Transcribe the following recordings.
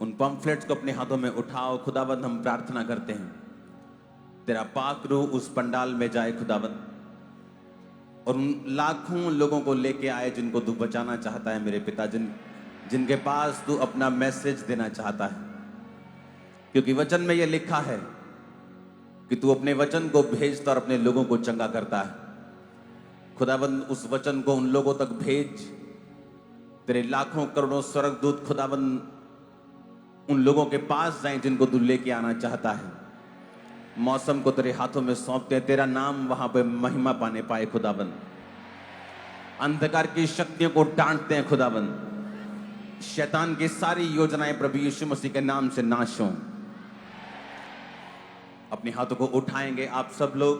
उन पम्फलेट्स को अपने हाथों में उठाओ। खुदाबंद, हम प्रार्थना करते हैं तेरा पाक रूह उस पंडाल में जाए खुदाबंद, और उन लाखों लोगों को लेके आए जिनको तू बचाना चाहता है मेरे पिता, जिनके पास तू अपना मैसेज देना चाहता है। क्योंकि वचन में यह लिखा है कि तू अपने वचन को भेजता और अपने लोगों को चंगा करता है। खुदाबंद, उस वचन को उन लोगों तक भेज। तेरे लाखों करोड़ों स्वर्गदूत खुदाबंद उन लोगों के पास जाएं जिनको तू लेके आना चाहता है। मौसम को तेरे हाथों में सौंपते हैं, तेरा नाम वहां पे महिमा पाने पाए खुदाबंद। अंधकार की शक्तियों को डांटते हैं खुदाबंद। शैतान की सारी योजनाएं प्रभु यीशु मसीह के नाम से नाश हों। अपने हाथों को उठाएंगे आप सब लोग,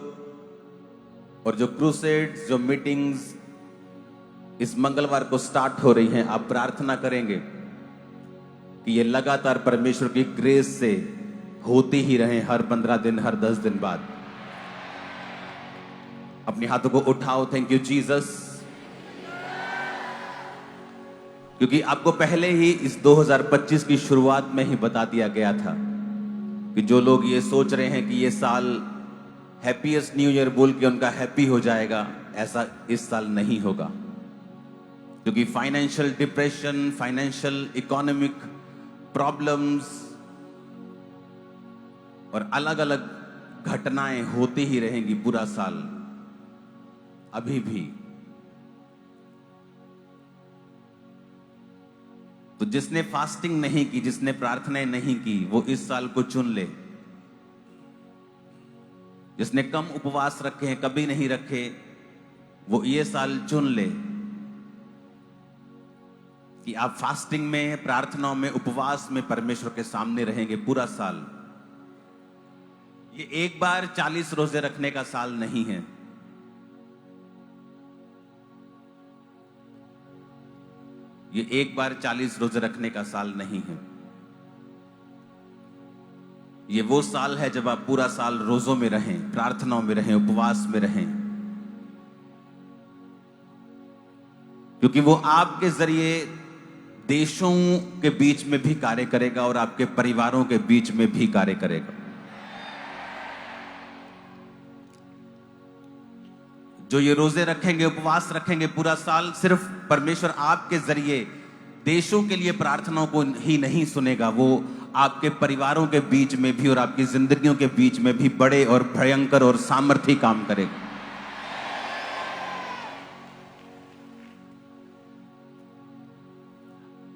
और जो क्रूसेड्स, जो मीटिंग्स इस मंगलवार को स्टार्ट हो रही हैं, आप प्रार्थना करेंगे कि ये लगातार परमेश्वर की ग्रेस से होती ही रहे, हर 15 दिन, हर 10 दिन बाद। अपने हाथों को उठाओ। Thank you Jesus. क्योंकि आपको पहले ही इस 2025 की शुरुआत में ही बता दिया गया था कि जो लोग ये सोच रहे हैं कि ये साल हैप्पीएस्ट न्यू ईयर बोल के उनका हैप्पी हो जाएगा, ऐसा इस साल नहीं होगा। क्योंकि financial depression, financial economic problems और अलग अलग घटनाएं होती ही रहेंगी पूरा साल अभी भी। तो जिसने फास्टिंग नहीं की, जिसने प्रार्थनाएं नहीं की, वो इस साल को चुन ले। जिसने कम उपवास रखे हैं, कभी नहीं रखे, वो ये साल चुन ले कि आप फास्टिंग में, प्रार्थनाओं में, उपवास में परमेश्वर के सामने रहेंगे पूरा साल। ये एक बार 40 रोजे रखने का साल नहीं है। ये एक बार 40 रोजे रखने का साल नहीं है। ये वो साल है जब आप पूरा साल रोजों में रहें, प्रार्थनाओं में रहें, उपवास में रहें। क्योंकि वो आपके जरिए देशों के बीच में भी कार्य करेगा और आपके परिवारों के बीच में भी कार्य करेगा। जो ये रोजे रखेंगे, उपवास रखेंगे पूरा साल, सिर्फ परमेश्वर आपके जरिए देशों के लिए प्रार्थनाओं को ही नहीं सुनेगा, वो आपके परिवारों के बीच में भी और आपकी जिंदगियों के बीच में भी बड़े और भयंकर और सामर्थी काम करेगा।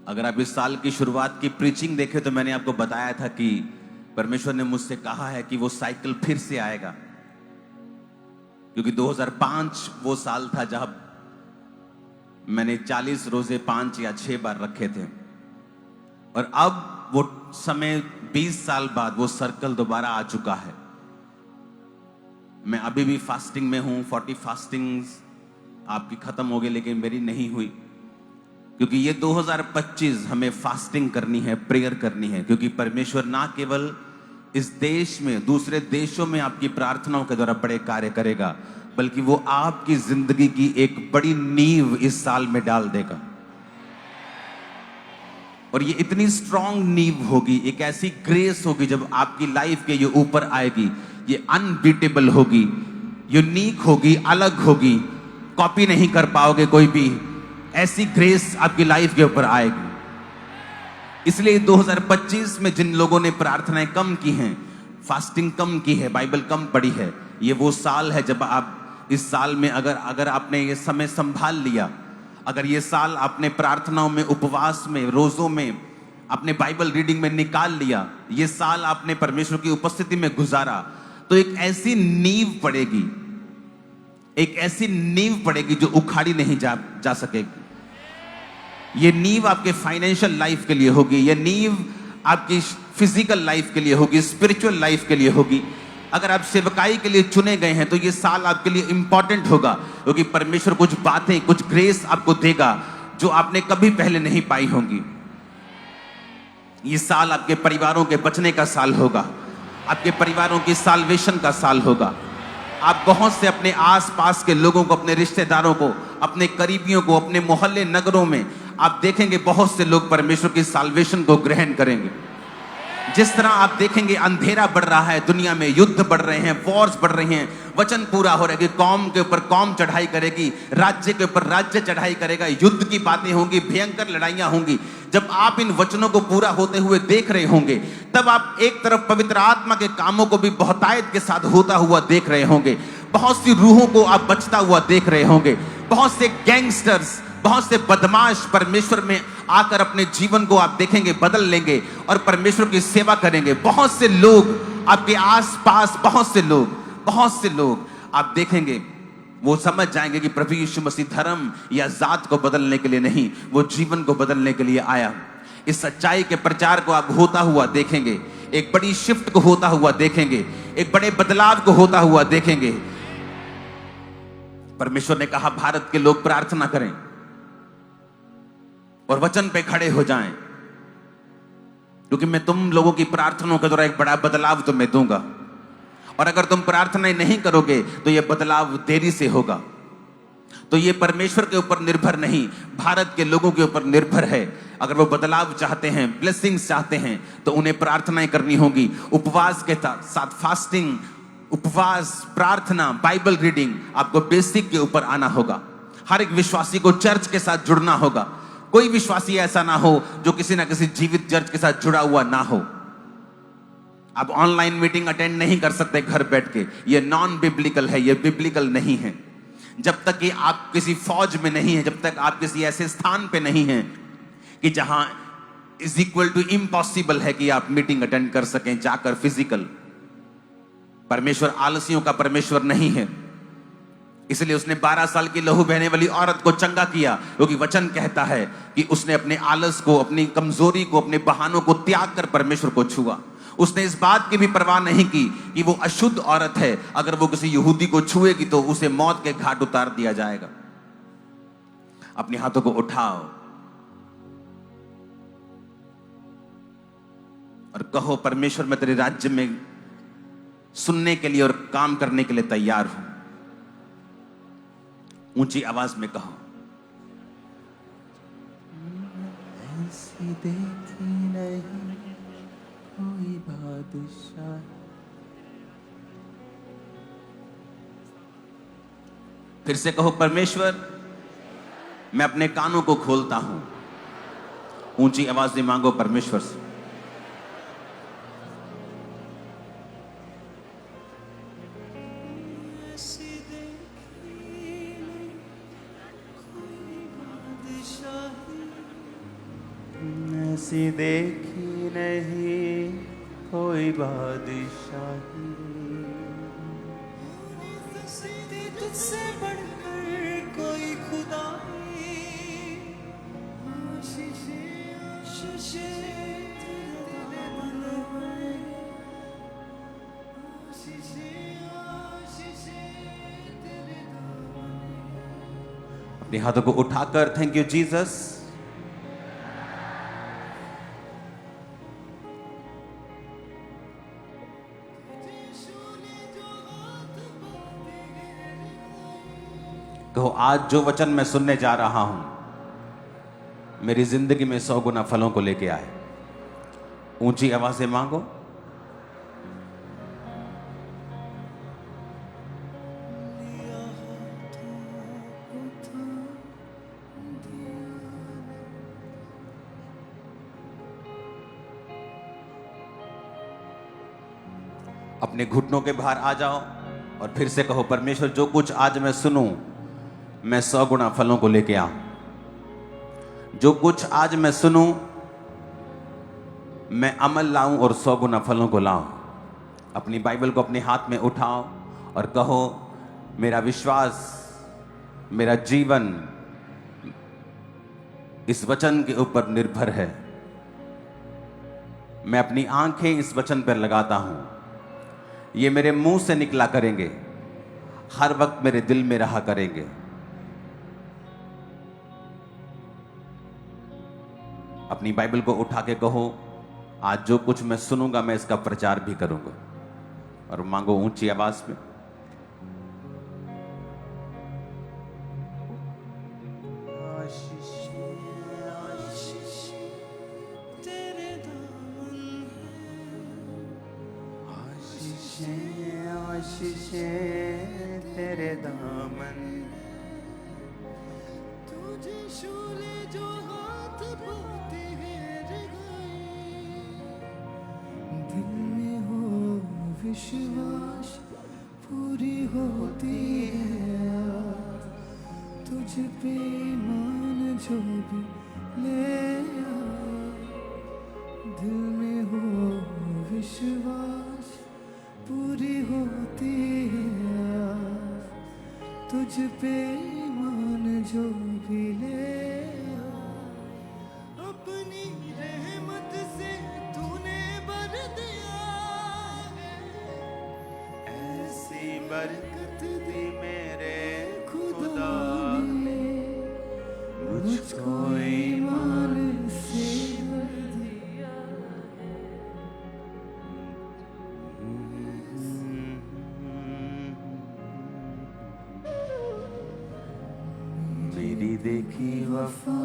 अगर आप इस साल की शुरुआत की प्रीचिंग देखें तो मैंने आपको बताया था कि परमेश्वर ने मुझसे कहा है कि वो साइकिल फिर से आएगा। क्योंकि 2005 वो साल था जब मैंने 40 रोजे 5 या 6 बार रखे थे, और अब वो समय 20 साल बाद वो सर्कल दोबारा आ चुका है। मैं अभी भी फास्टिंग में हूं। 40 फास्टिंग्स आपकी खत्म हो गई, लेकिन मेरी नहीं हुई। क्योंकि ये 2025 हमें फास्टिंग करनी है, प्रेयर करनी है। क्योंकि परमेश्वर ना केवल इस देश में, दूसरे देशों में आपकी प्रार्थनाओं के द्वारा बड़े कार्य करेगा, बल्कि वो आपकी जिंदगी की एक बड़ी नींव इस साल में डाल देगा। और ये इतनी स्ट्रांग नींव होगी, एक ऐसी ग्रेस होगी जब आपकी लाइफ के ये ऊपर आएगी, ये अनबीटेबल होगी, यूनिक होगी, अलग होगी, कॉपी नहीं कर पाओगे कोई भी। ऐसी ग्रेस आपकी लाइफ के ऊपर आएगी। इसलिए 2025 में जिन लोगों ने प्रार्थनाएं कम की हैं, फास्टिंग कम की है, बाइबल कम पढ़ी है, ये वो साल है जब आप इस साल में अगर आपने ये समय संभाल लिया, अगर ये साल आपने प्रार्थनाओं में, उपवास में, रोजों में, अपने बाइबल रीडिंग में निकाल लिया, ये साल आपने परमेश्वर की उपस्थिति में गुजारा, तो एक ऐसी नींव पड़ेगी, एक ऐसी नींव पड़ेगी जो उखाड़ी नहीं जा सकेगी। ये नींव आपके फाइनेंशियल लाइफ के लिए होगी, ये नींव आपकी फिजिकल लाइफ के लिए होगी, स्पिरिचुअल लाइफ के लिए होगी। अगर आप सेवकाई के लिए चुने गए हैं तो ये साल आपके लिए इंपॉर्टेंट होगा, क्योंकि परमेश्वर कुछ बातें, कुछ ग्रेस आपको देगा जो आपने कभी पहले नहीं पाई होंगी। ये साल आपके परिवारों के बचने का साल होगा, आपके परिवारों की साल्वेशन का साल होगा। आप बहुत से अपने आसपास के लोगों को, अपने रिश्तेदारों को, अपने करीबियों को, अपने मोहल्ले नगरों में आप देखेंगे बहुत से लोग परमेश्वर की साल्वेशन को ग्रहण करेंगे। जिस तरह आप देखेंगे अंधेरा बढ़ रहा है दुनिया में, युद्ध बढ़ रहे हैं, वॉर्स बढ़ रहे हैं, वचन पूरा हो रहा है कि कौम के ऊपर कौम चढ़ाई करेगी, राज्य के ऊपर राज्य चढ़ाई करेगा, युद्ध की बातें होंगी, भयंकर लड़ाइयां होंगी। जब आप इन वचनों को पूरा होते हुए देख रहे होंगे, तब आप एक तरफ पवित्र आत्मा के कामों को भी बहुतायत के साथ होता हुआ देख रहे होंगे। बहुत सी रूहों को आप बचता हुआ देख रहे होंगे। बहुत से गैंगस्टर्स, बहुत से बदमाश परमेश्वर में आकर अपने जीवन को आप देखेंगे बदल लेंगे और परमेश्वर की सेवा करेंगे। बहुत से लोग आपके आसपास, बहुत से लोग आप देखेंगे, वो समझ जाएंगे कि प्रभु यीशु मसीह धर्म या जात को बदलने के लिए नहीं, वो जीवन को बदलने के लिए आया। इस सच्चाई के प्रचार को आप होता हुआ देखेंगे, एक बड़ी शिफ्ट को होता हुआ देखेंगे, एक बड़े बदलाव को होता हुआ देखेंगे। परमेश्वर ने कहा भारत के लोग प्रार्थना करें और वचन पे खड़े हो जाएं, क्योंकि मैं तुम लोगों की प्रार्थनाओं के द्वारा एक बड़ा बदलाव तुम्हें दूंगा। और अगर तुम प्रार्थना नहीं करोगे तो यह बदलाव देरी से होगा। तो यह परमेश्वर के ऊपर निर्भर नहीं, भारत के लोगों के ऊपर निर्भर है। अगर वो बदलाव चाहते हैं, ब्लेसिंग्स चाहते हैं, तो उन्हें प्रार्थनाएं करनी होगी। उपवास के साथ फास्टिंग, उपवास, प्रार्थना, बाइबल रीडिंग, आपको बेसिक के ऊपर आना होगा। हर एक विश्वासी को चर्च के साथ जुड़ना होगा। कोई विश्वासी ऐसा ना हो जो किसी ना किसी जीवित चर्च के साथ जुड़ा हुआ ना हो। आप ऑनलाइन मीटिंग अटेंड नहीं कर सकते घर बैठ के, ये नॉन बिब्लिकल है, ये बिब्लिकल नहीं है। जब तक कि आप किसी फौज में नहीं है, जब तक आप किसी ऐसे स्थान पे नहीं हैं कि जहां इज इक्वल टू इम्पॉसिबल है कि आप मीटिंग अटेंड कर सकें जाकर फिजिकल। परमेश्वर आलसियों का परमेश्वर नहीं है, इसलिए उसने 12 साल की लहू बहने वाली औरत को चंगा किया, क्योंकि वचन कहता है कि उसने अपने आलस को, अपनी कमजोरी को, अपने बहानों को त्याग कर परमेश्वर को छुआ। उसने इस बात की भी परवाह नहीं की कि वो अशुद्ध औरत है, अगर वो किसी यहूदी को छुएगी तो उसे मौत के घाट उतार दिया जाएगा। अपने हाथों को उठाओ और कहो, परमेश्वर मैं तेरे राज्य में सुनने के लिए और काम करने के लिए तैयार हूं। ऊंची आवाज में कहो। ऐसी देखी नहीं कोई बादशाह। फिर से कहो, परमेश्वर मैं अपने कानों को खोलता हूं। ऊंची आवाज में मांगो परमेश्वर से। ऐसी देखी नहीं कोई बादशाही, तुझसे बढ़कर कोई खुदा नहीं। अपने हाथों को उठाकर थैंक यू जीसस। कहो, आज जो वचन मैं सुनने जा रहा हूं मेरी जिंदगी में 100 गुना फलों को लेके आए। ऊंची आवाज से मांगो। अपने घुटनों के बाहर आ जाओ और फिर से कहो, परमेश्वर जो कुछ आज मैं सुनूं मैं 100 गुना फलों को लेके आऊं। जो कुछ आज मैं सुनूं मैं अमल लाऊं और 100 गुना फलों को लाऊं। अपनी बाइबल को अपने हाथ में उठाओ और कहो, मेरा विश्वास, मेरा जीवन इस वचन के ऊपर निर्भर है। मैं अपनी आंखें इस वचन पर लगाता हूं। ये मेरे मुंह से निकला करेंगे, हर वक्त मेरे दिल में रहा करेंगे। अपनी बाइबल को उठा के कहो, आज जो कुछ मैं सुनूंगा मैं इसका प्रचार भी करूंगा। और मांगो ऊंची आवाज में। नीचे तेरे दामन। तुझे शूले जो हाथ पाते हैं रगाई, दिल में हो विश्वास पूरी होती है, तुझ पे मान जो भी ले आ, दिल में हो विश्वास पूरी होती है, तुझ पे मान जो भी ले आ, अपनी रहमत से तूने भर दिया, ऐसी बरकत दी मेरे खुदा ने मुझको ईमान से भर दिया। मेरी देखी वफा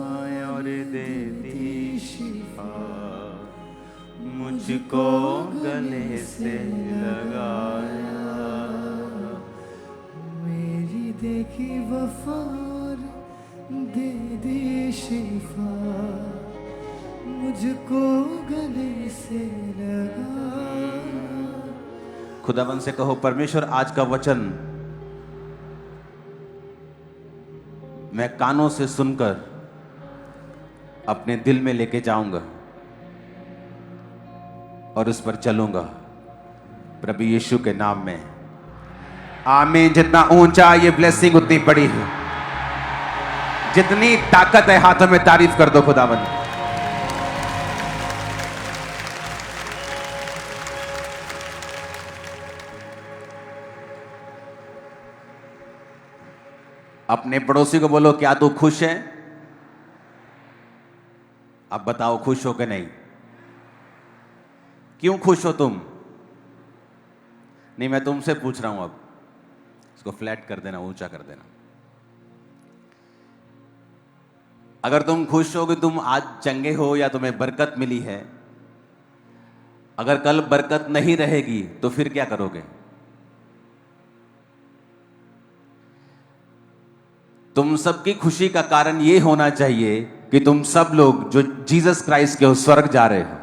और दे दी शिफा, मुझको गले से लगाया। मेरी देखी वफा और दे दी शिफा, मुझको गले से लगा। खुदावन से कहो, परमेश्वर आज का वचन मैं कानों से सुनकर अपने दिल में लेके जाऊंगा और उस पर चलूंगा, प्रभु यीशु के नाम में, आमीन। जितना ऊंचा ये ब्लेसिंग उतनी बड़ी है, जितनी ताकत है हाथों में, तारीफ कर दो खुदावन। अपने पड़ोसी को बोलो, क्या तू खुश है? अब बताओ, खुश हो कि नहीं? क्यों खुश हो तुम? नहीं, मैं तुमसे पूछ रहा हूं। अब इसको फ्लैट कर देना, ऊंचा कर देना। अगर तुम खुश हो कि तुम आज चंगे हो या तुम्हें बरकत मिली है, अगर कल बरकत नहीं रहेगी तो फिर क्या करोगे? तुम सबकी खुशी का कारण यह होना चाहिए कि तुम सब लोग जो जीसस क्राइस्ट के हो स्वर्ग जा रहे हो।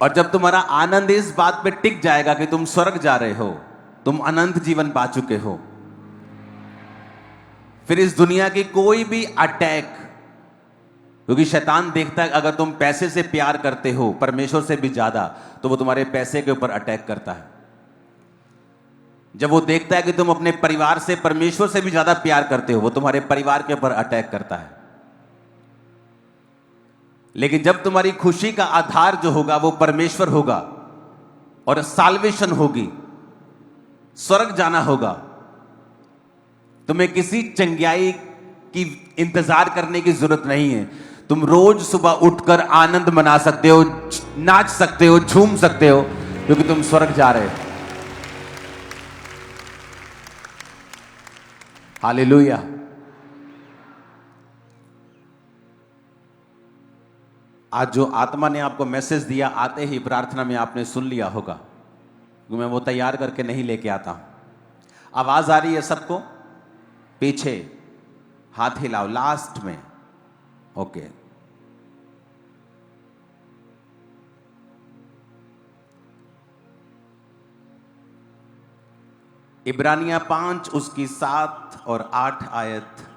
और जब तुम्हारा आनंद इस बात पे टिक जाएगा कि तुम स्वर्ग जा रहे हो, तुम अनंत जीवन पा चुके हो, फिर इस दुनिया की कोई भी अटैक, क्योंकि शैतान देखता है अगर तुम पैसे से प्यार करते हो परमेश्वर से भी ज्यादा, तो वो तुम्हारे पैसे के ऊपर अटैक करता है। जब वो देखता है कि तुम अपने परिवार से परमेश्वर से भी ज्यादा प्यार करते हो, वो तुम्हारे परिवार के ऊपर अटैक करता है। लेकिन जब तुम्हारी खुशी का आधार जो होगा वो परमेश्वर होगा और साल्वेशन होगी, स्वर्ग जाना होगा, तुम्हें किसी चंगियाई की इंतजार करने की जरूरत नहीं है। तुम रोज सुबह उठकर आनंद मना सकते हो, नाच सकते हो, झूम सकते हो, क्योंकि तुम स्वर्ग जा रहे हो। हालेलुया। आज जो आत्मा ने आपको मैसेज दिया, आते ही प्रार्थना में आपने सुन लिया होगा, क्योंकि मैं वो तैयार करके नहीं लेके आता हूं। आवाज आ रही है सबको? पीछे हाथ हिलाओ, लास्ट में। ओके। इब्रानियां 5 उसकी 7 और 8 आयत,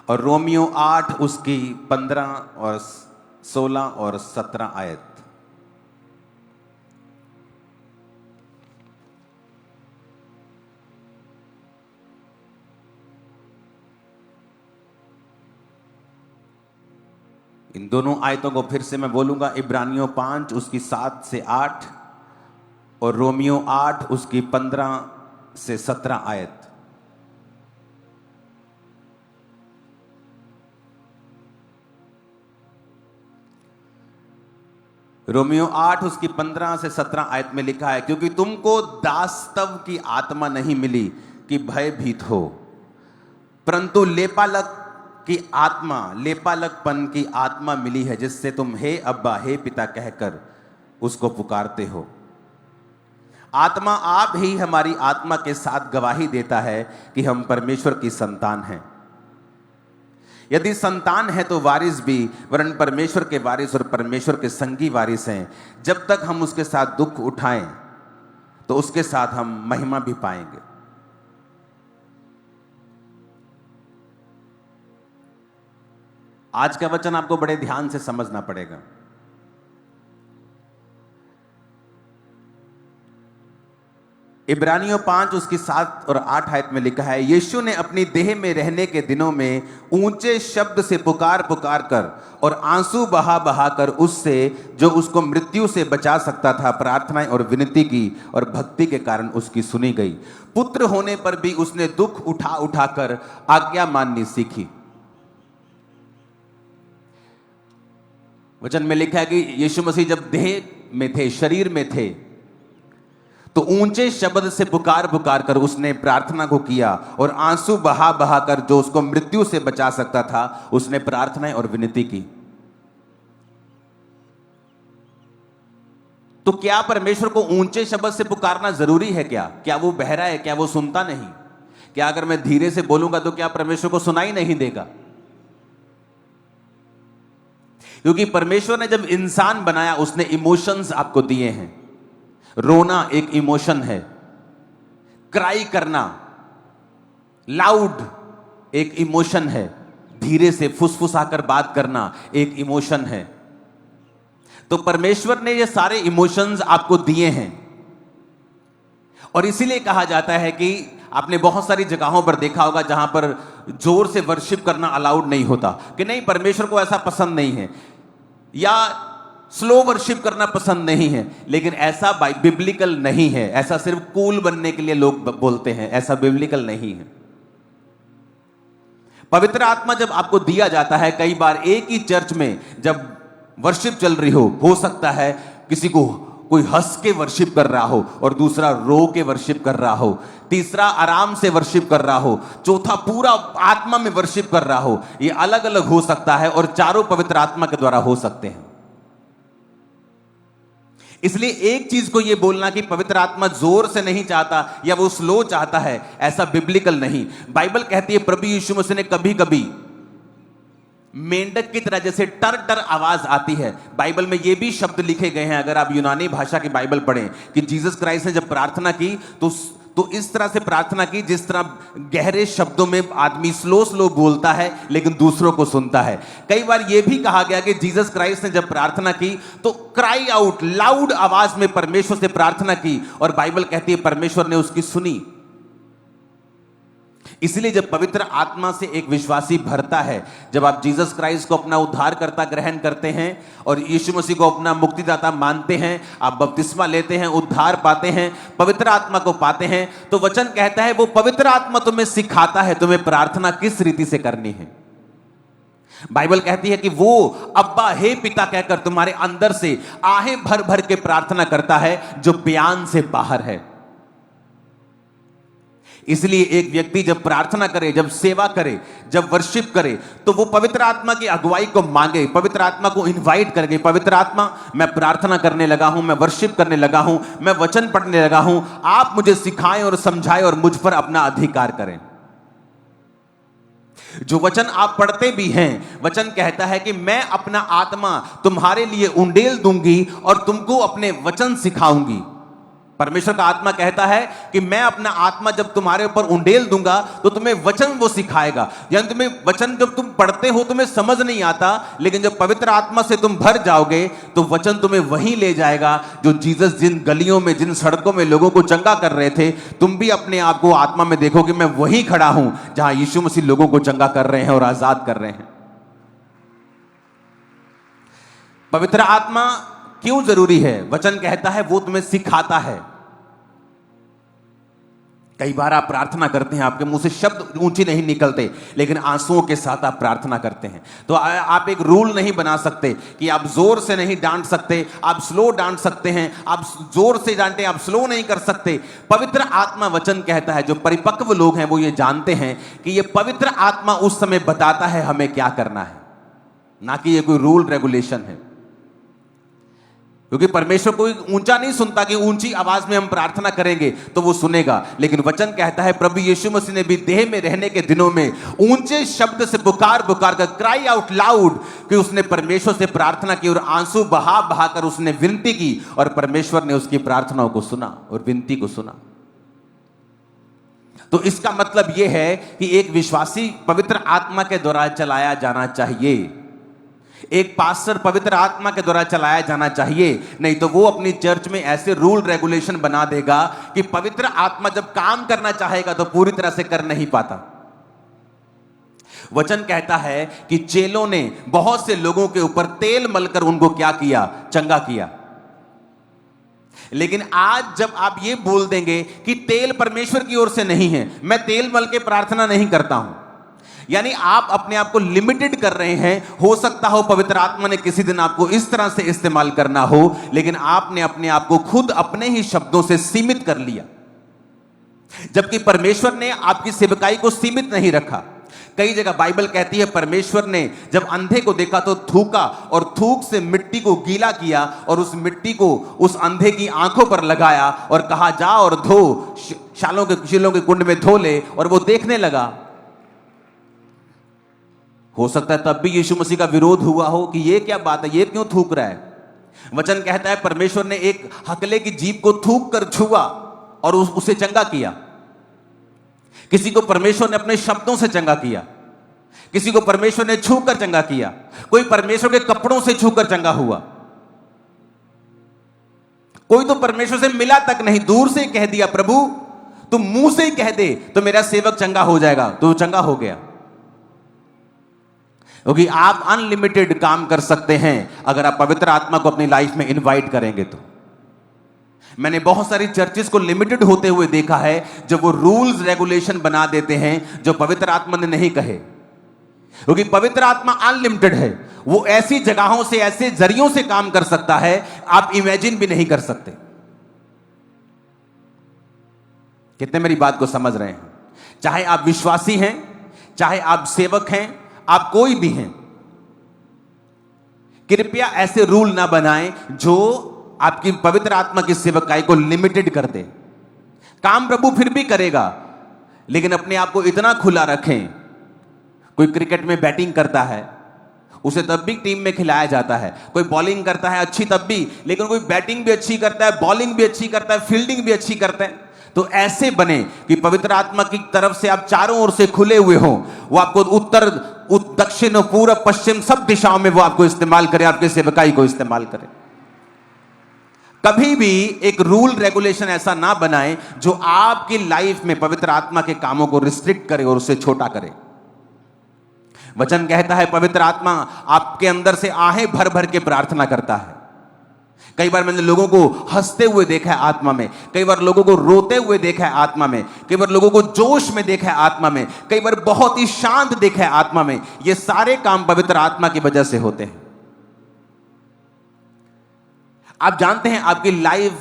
और रोमियो 8 उसकी 15 और 16 और 17 आयत। इन दोनों आयतों को फिर से मैं बोलूंगा, इब्रानियों 5 उसकी 7 से 8 और रोमियो 8 उसकी 15 से 17 आयत। रोमियो 8 उसकी 15 से 17 आयत में लिखा है, क्योंकि तुमको दासत्व की आत्मा नहीं मिली कि भयभीत हो, परंतु लेपालक की आत्मा, लेपालकपन की आत्मा मिली है, जिससे तुम हे अब्बा, हे पिता कहकर उसको पुकारते हो। आत्मा आप ही हमारी आत्मा के साथ गवाही देता है कि हम परमेश्वर की संतान हैं। यदि संतान है तो वारिस भी, वरन परमेश्वर के वारिस और परमेश्वर के संगी वारिस हैं। जब तक हम उसके साथ दुख उठाएं तो उसके साथ हम महिमा भी पाएंगे। आज का वचन आपको बड़े ध्यान से समझना पड़ेगा। इब्रानियों 5 उसकी 7 और 8 आयत में लिखा है, यीशु ने अपनी देह में रहने के दिनों में ऊंचे शब्द से पुकार पुकार कर और आंसू बहा बहा कर उससे जो उसको मृत्यु से बचा सकता था प्रार्थनाएं और विनती की, और भक्ति के कारण उसकी सुनी गई। पुत्र होने पर भी उसने दुख उठा उठा कर आज्ञा माननी सीखी। वचन में लिखा है कि यीशु मसीह जब देह में थे, शरीर में थे, तो ऊंचे शब्द से पुकार पुकार कर उसने प्रार्थना को किया और आंसू बहा बहा कर जो उसको मृत्यु से बचा सकता था उसने प्रार्थनाएं और विनती की। तो क्या परमेश्वर को ऊंचे शब्द से पुकारना जरूरी है? क्या वो बहरा है? क्या वो सुनता नहीं? क्या अगर मैं धीरे से बोलूंगा तो क्या परमेश्वर को सुनाई नहीं देगा? क्योंकि परमेश्वर ने जब इंसान बनाया उसने इमोशंस आपको दिए हैं। रोना एक इमोशन है, क्राई करना, लाउड एक इमोशन है, धीरे से फुसफुसाकर बात करना एक इमोशन है। तो परमेश्वर ने ये सारे इमोशंस आपको दिए हैं, और इसीलिए कहा जाता है कि आपने बहुत सारी जगहों पर देखा होगा जहां पर जोर से वर्शिप करना अलाउड नहीं होता, कि नहीं परमेश्वर को ऐसा पसंद नहीं है, या स्लो वर्शिप करना पसंद नहीं है। लेकिन ऐसा बिब्लिकल नहीं है। ऐसा सिर्फ कूल बनने के लिए लोग बोलते हैं, ऐसा बिब्लिकल नहीं है। पवित्र आत्मा जब आपको दिया जाता है, कई बार एक ही चर्च में जब वर्शिप चल रही हो सकता है किसी को कोई हंस के वर्शिप कर रहा हो और दूसरा रो के वर्शिप कर रहा हो, तीसरा आराम से वर्शिप कर रहा हो, चौथा पूरा आत्मा में वर्शिप कर रहा हो। ये अलग अलग हो सकता है और चारों पवित्र आत्मा के द्वारा हो सकते हैं। इसलिए एक चीज को यह बोलना कि पवित्र आत्मा जोर से नहीं चाहता या वो स्लो चाहता है, ऐसा बिब्लिकल नहीं। बाइबल कहती है प्रभु यीशु मसीह ने कभी कभी मेंढक की तरह जैसे टर टर आवाज आती है। बाइबल में ये भी शब्द लिखे गए हैं, अगर आप यूनानी भाषा की बाइबल पढ़ें, कि जीसस क्राइस्ट ने जब प्रार्थना की तो इस तरह से प्रार्थना की जिस तरह गहरे शब्दों में आदमी स्लो स्लो बोलता है लेकिन दूसरों को सुनता है। कई बार यह भी कहा गया कि जीसस क्राइस्ट ने जब प्रार्थना की तो क्राई आउट, लाउड आवाज में परमेश्वर से प्रार्थना की, और बाइबल कहती है परमेश्वर ने उसकी सुनी। इसलिए जब पवित्र आत्मा से एक विश्वासी भरता है, जब आप जीसस क्राइस्ट को अपना उद्धारकर्ता ग्रहण करते हैं और यीशु मसीह को अपना मुक्तिदाता मानते हैं, आप बपतिस्मा लेते हैं, उद्धार पाते हैं, पवित्र आत्मा को पाते हैं, तो वचन कहता है वो पवित्र आत्मा तुम्हें सिखाता है तुम्हें प्रार्थना किस रीति से करनी है। बाइबल कहती है कि वो अब्बा हे पिता कहकर तुम्हारे अंदर से आहें भर भर के प्रार्थना करता है जो बयान से बाहर है। इसलिए एक व्यक्ति जब प्रार्थना करे, जब सेवा करे, जब वर्शिप करे, तो वो पवित्र आत्मा की अगुवाई को मांगे, पवित्र आत्मा को इनवाइट करके, पवित्र आत्मा मैं प्रार्थना करने लगा हूं, मैं वर्शिप करने लगा हूं, मैं वचन पढ़ने लगा हूं, आप मुझे सिखाएं और समझाएं और मुझ पर अपना अधिकार करें। जो वचन आप पढ़ते भी हैं, वचन कहता है कि मैं अपना आत्मा तुम्हारे लिए उंडेल दूंगी और तुमको अपने वचन सिखाऊंगी। परमेश्वर का आत्मा कहता है कि मैं अपना आत्मा जब तुम्हारे ऊपर उंडेल दूंगा तो तुम्हें वचन वो सिखाएगा। यानी तुम्हें वचन जब तुम पढ़ते हो तुम्हें समझ नहीं आता, लेकिन जब पवित्र आत्मा से तुम भर जाओगे तो वचन तुम्हें वहीं ले जाएगा जो जीसस जिन गलियों में, जिन सड़कों में लोगों को चंगा कर रहे थे, तुम भी अपने आप को आत्मा में देखो कि मैं वहीं खड़ा हूं जहां यीशु मसीह लोगों को चंगा कर रहे हैं और आजाद कर रहे हैं। पवित्र आत्मा क्यों जरूरी है? वचन कहता है वो तुम्हें सिखाता है। कई बार आप प्रार्थना करते हैं, आपके मुंह से शब्द ऊंचे नहीं निकलते, लेकिन आंसुओं के साथ आप प्रार्थना करते हैं। तो आप एक रूल नहीं बना सकते कि आप जोर से नहीं डांट सकते, आप स्लो डांट सकते हैं, आप जोर से डांटे, आप स्लो नहीं कर सकते। पवित्र आत्मा वचन कहता है, जो परिपक्व लोग हैं वो ये जानते हैं कि ये पवित्र आत्मा उस समय बताता है हमें क्या करना है, ना कि ये कोई रूल रेगुलेशन है। क्योंकि परमेश्वर कोई ऊंचा नहीं सुनता कि ऊंची आवाज में हम प्रार्थना करेंगे तो वो सुनेगा, लेकिन वचन कहता है प्रभु यीशु मसीह ने भी देह में रहने के दिनों में ऊंचे शब्द से पुकार पुकार कर, क्राई आउट लाउड, कि उसने परमेश्वर से प्रार्थना की और आंसू बहा बहा कर उसने विनती की, और परमेश्वर ने उसकी प्रार्थनाओं को सुना और विनती को सुना। तो इसका मतलब यह है कि एक विश्वासी पवित्र आत्मा के द्वारा चलाया जाना चाहिए, एक पास्टर पवित्र आत्मा के द्वारा चलाया जाना चाहिए। नहीं तो वो अपनी चर्च में ऐसे रूल रेगुलेशन बना देगा कि पवित्र आत्मा जब काम करना चाहेगा तो पूरी तरह से कर नहीं पाता। वचन कहता है कि चेलों ने बहुत से लोगों के ऊपर तेल मलकर उनको क्या किया, चंगा किया। लेकिन आज जब आप ये बोल देंगे कि तेल परमेश्वर की ओर से नहीं है, मैं तेल मल के प्रार्थना नहीं करता हूं, यानी आप अपने आप को लिमिटेड कर रहे हैं। हो सकता हो पवित्र आत्मा ने किसी दिन आपको इस तरह से इस्तेमाल करना हो, लेकिन आपने अपने आप को खुद अपने ही शब्दों से सीमित कर लिया, जबकि परमेश्वर ने आपकी सेवकाई को सीमित नहीं रखा। कई जगह बाइबल कहती है परमेश्वर ने जब अंधे को देखा तो थूका और थूक से मिट्टी को गीला किया और उस मिट्टी को उस अंधे की आंखों पर लगाया और कहा जा और धो, शालों के कुंड में धो ले, और वो देखने लगा। हो सकता है तब भी यीशु मसीह का विरोध हुआ हो कि ये क्या बात है, ये क्यों थूक रहा है। वचन कहता है परमेश्वर ने एक हकले की जीभ को थूक कर छुआ और उसे चंगा किया। किसी को परमेश्वर ने अपने शब्दों से चंगा किया, किसी को परमेश्वर ने छू कर चंगा किया, कोई परमेश्वर के कपड़ों से छूकर चंगा हुआ, कोई तो परमेश्वर से मिला तक नहीं, दूर से कह दिया प्रभु तुम मुंह से ही कह दे तो मेरा सेवक चंगा हो जाएगा, तो चंगा हो गया। क्योंकि आप अनलिमिटेड काम कर सकते हैं अगर आप पवित्र आत्मा को अपनी लाइफ में इनवाइट करेंगे तो। मैंने बहुत सारी चर्चेस को लिमिटेड होते हुए देखा है, जब वो रूल्स रेगुलेशन बना देते हैं जो पवित्र आत्मा ने नहीं कहे। क्योंकि पवित्र आत्मा अनलिमिटेड है, वो ऐसी जगहों से, ऐसे जरियों से काम कर सकता है आप इमेजिन भी नहीं कर सकते। कितने मेरी बात को समझ रहे हैं? चाहे आप विश्वासी हैं, चाहे आप सेवक हैं, आप कोई भी हैं, कृपया ऐसे रूल ना बनाएं जो आपकी पवित्र आत्मा की सेवकाई को लिमिटेड कर दे। काम प्रभु फिर भी करेगा, लेकिन अपने आप को इतना खुला रखें। कोई क्रिकेट में बैटिंग करता है, उसे तब भी टीम में खिलाया जाता है। कोई बॉलिंग करता है अच्छी तब भी, लेकिन कोई बैटिंग भी अच्छी करता है, बॉलिंग भी अच्छी करता है, फील्डिंग भी अच्छी करता है। तो ऐसे बने कि पवित्र आत्मा की तरफ से आप चारों ओर से खुले हुए हों, वो आपको उत्तर, दक्षिण, पूरब, पश्चिम सब दिशाओं में वो आपको इस्तेमाल करे, आपके सेवकाई को इस्तेमाल करे। कभी भी एक रूल रेगुलेशन ऐसा ना बनाए जो आपकी लाइफ में पवित्र आत्मा के कामों को रिस्ट्रिक्ट करे और उसे छोटा करे। वचन कहता है पवित्र आत्मा आपके अंदर से आहें भर भर के प्रार्थना करता है। कई बार मैंने लोगों को हंसते हुए देखा है आत्मा में, कई बार लोगों को रोते हुए देखा है आत्मा में, कई बार लोगों को जोश में देखा है आत्मा में, कई बार बहुत ही शांत देखा है आत्मा में। ये सारे काम पवित्र आत्मा की वजह से होते हैं। आप जानते हैं आपकी लाइफ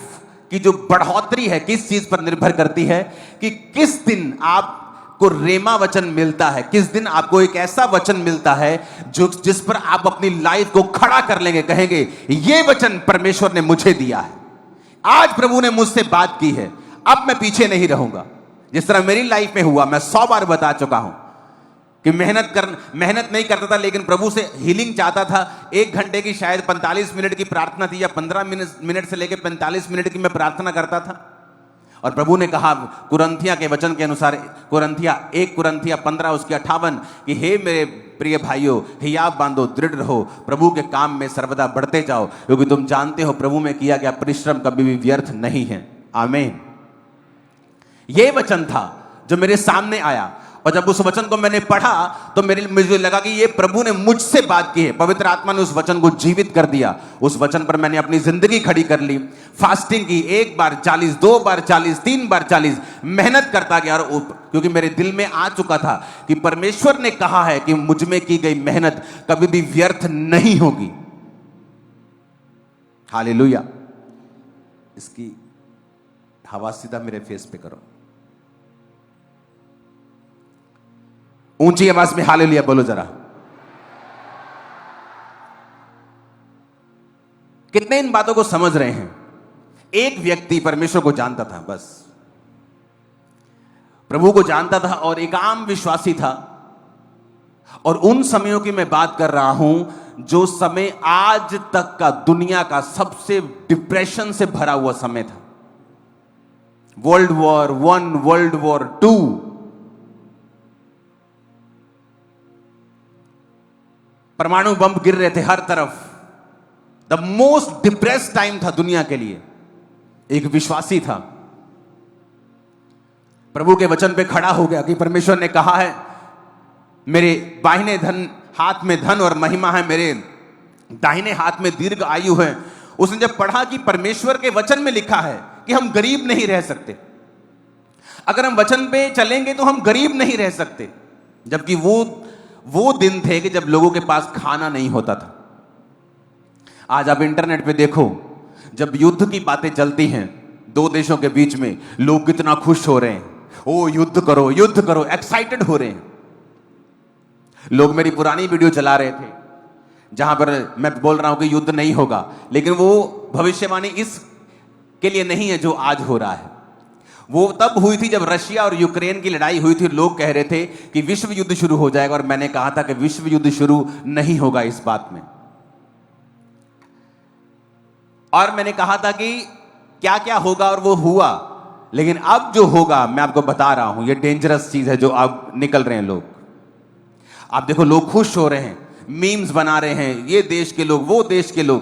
की जो बढ़ोतरी है किस चीज पर निर्भर करती है, कि किस दिन आपको रेमा वचन मिलता है, किस दिन आपको एक ऐसा वचन मिलता है जो जिस पर आप अपनी लाइफ को खड़ा कर लेंगे, कहेंगे ये वचन परमेश्वर ने मुझे दिया है, आज प्रभु ने मुझसे बात की है, अब मैं पीछे नहीं रहूंगा। जिस तरह मेरी लाइफ में हुआ, मैं 100 बार बता चुका हूं कि मेहनत नहीं करता था, लेकिन प्रभु से हीलिंग चाहता था। 1 घंटे की शायद 45 मिनट की प्रार्थना थी, या 15 मिनट से लेकर 45 मिनट की मैं प्रार्थना करता था। और प्रभु ने कहा कुरंथिया के वचन के अनुसार, 1 कुरंथिया 15 उसकी 58, कि हे मेरे प्रिय भाइयों, हियाव बांधो, दृढ़ रहो, प्रभु के काम में सर्वदा बढ़ते जाओ, क्योंकि तुम जानते हो प्रभु में किया गया परिश्रम कभी भी व्यर्थ नहीं है। आमीन। यह वचन था जो मेरे सामने आया, और जब उस वचन को मैंने पढ़ा तो मुझे लगा कि ये प्रभु ने मुझसे बात की है। पवित्र आत्मा ने उस वचन को जीवित कर दिया। उस वचन पर मैंने अपनी जिंदगी खड़ी कर ली। फास्टिंग की, 1 बार 40, 2 बार 40, 3 बार 40, मेहनत करता गया। और क्योंकि मेरे दिल में आ चुका था कि परमेश्वर ने कहा है कि मुझ में की गई मेहनत कभी भी व्यर्थ नहीं होगी। हालेलुया। इसकी हवा सीधा मेरे फेस पे करो। ऊंची आवाज में हालेलुया बोलो जरा। कितने इन बातों को समझ रहे हैं? एक व्यक्ति परमेश्वर को जानता था, बस प्रभु को जानता था और एक आम विश्वासी था। और उन समयों की मैं बात कर रहा हूं जो समय आज तक का दुनिया का सबसे डिप्रेशन से भरा हुआ समय था। वर्ल्ड वॉर 1, वर्ल्ड वॉर 2, परमाणु बम गिर रहे थे हर तरफ। द मोस्ट डिप्रेस्ड टाइम था दुनिया के लिए। एक विश्वासी था, प्रभु के वचन पे खड़ा हो गया कि परमेश्वर ने कहा है मेरे बाहिने हाथ में धन और महिमा है, मेरे दाहिने हाथ में दीर्घ आयु है। उसने जब पढ़ा कि परमेश्वर के वचन में लिखा है कि हम गरीब नहीं रह सकते, अगर हम वचन पे चलेंगे तो हम गरीब नहीं रह सकते। जबकि वो दिन थे कि जब लोगों के पास खाना नहीं होता था। आज आप इंटरनेट पे देखो, जब युद्ध की बातें चलती हैं दो देशों के बीच में, लोग कितना खुश हो रहे हैं। ओ युद्ध करो, युद्ध करो, एक्साइटेड हो रहे हैं लोग। मेरी पुरानी वीडियो चला रहे थे जहां पर मैं बोल रहा हूं कि युद्ध नहीं होगा, लेकिन वो भविष्यवाणी इस के लिए नहीं है जो आज हो रहा है। वो तब हुई थी जब रशिया और यूक्रेन की लड़ाई हुई थी। लोग कह रहे थे कि विश्व युद्ध शुरू हो जाएगा, और मैंने कहा था कि विश्व युद्ध शुरू नहीं होगा इस बात में। और मैंने कहा था कि क्या क्या होगा, और वो हुआ। लेकिन अब जो होगा मैं आपको बता रहा हूं, ये डेंजरस चीज है जो अब निकल रहे हैं लोग। आप देखो, लोग खुश हो रहे हैं, मीम्स बना रहे हैं, ये देश के लोग, वो देश के लोग,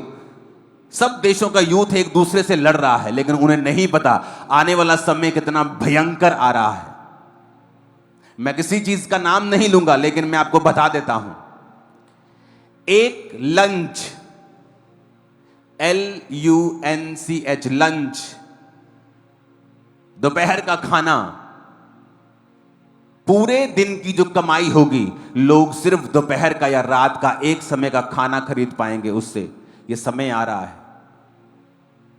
सब देशों का यूथ एक दूसरे से लड़ रहा है। लेकिन उन्हें नहीं पता आने वाला समय कितना भयंकर आ रहा है। मैं किसी चीज का नाम नहीं लूंगा, लेकिन मैं आपको बता देता हूं, एक लंच, LUNCH, लंच, दोपहर का खाना, पूरे दिन की जो कमाई होगी, लोग सिर्फ दोपहर का या रात का एक समय का खाना खरीद पाएंगे उससे। ये समय आ रहा है,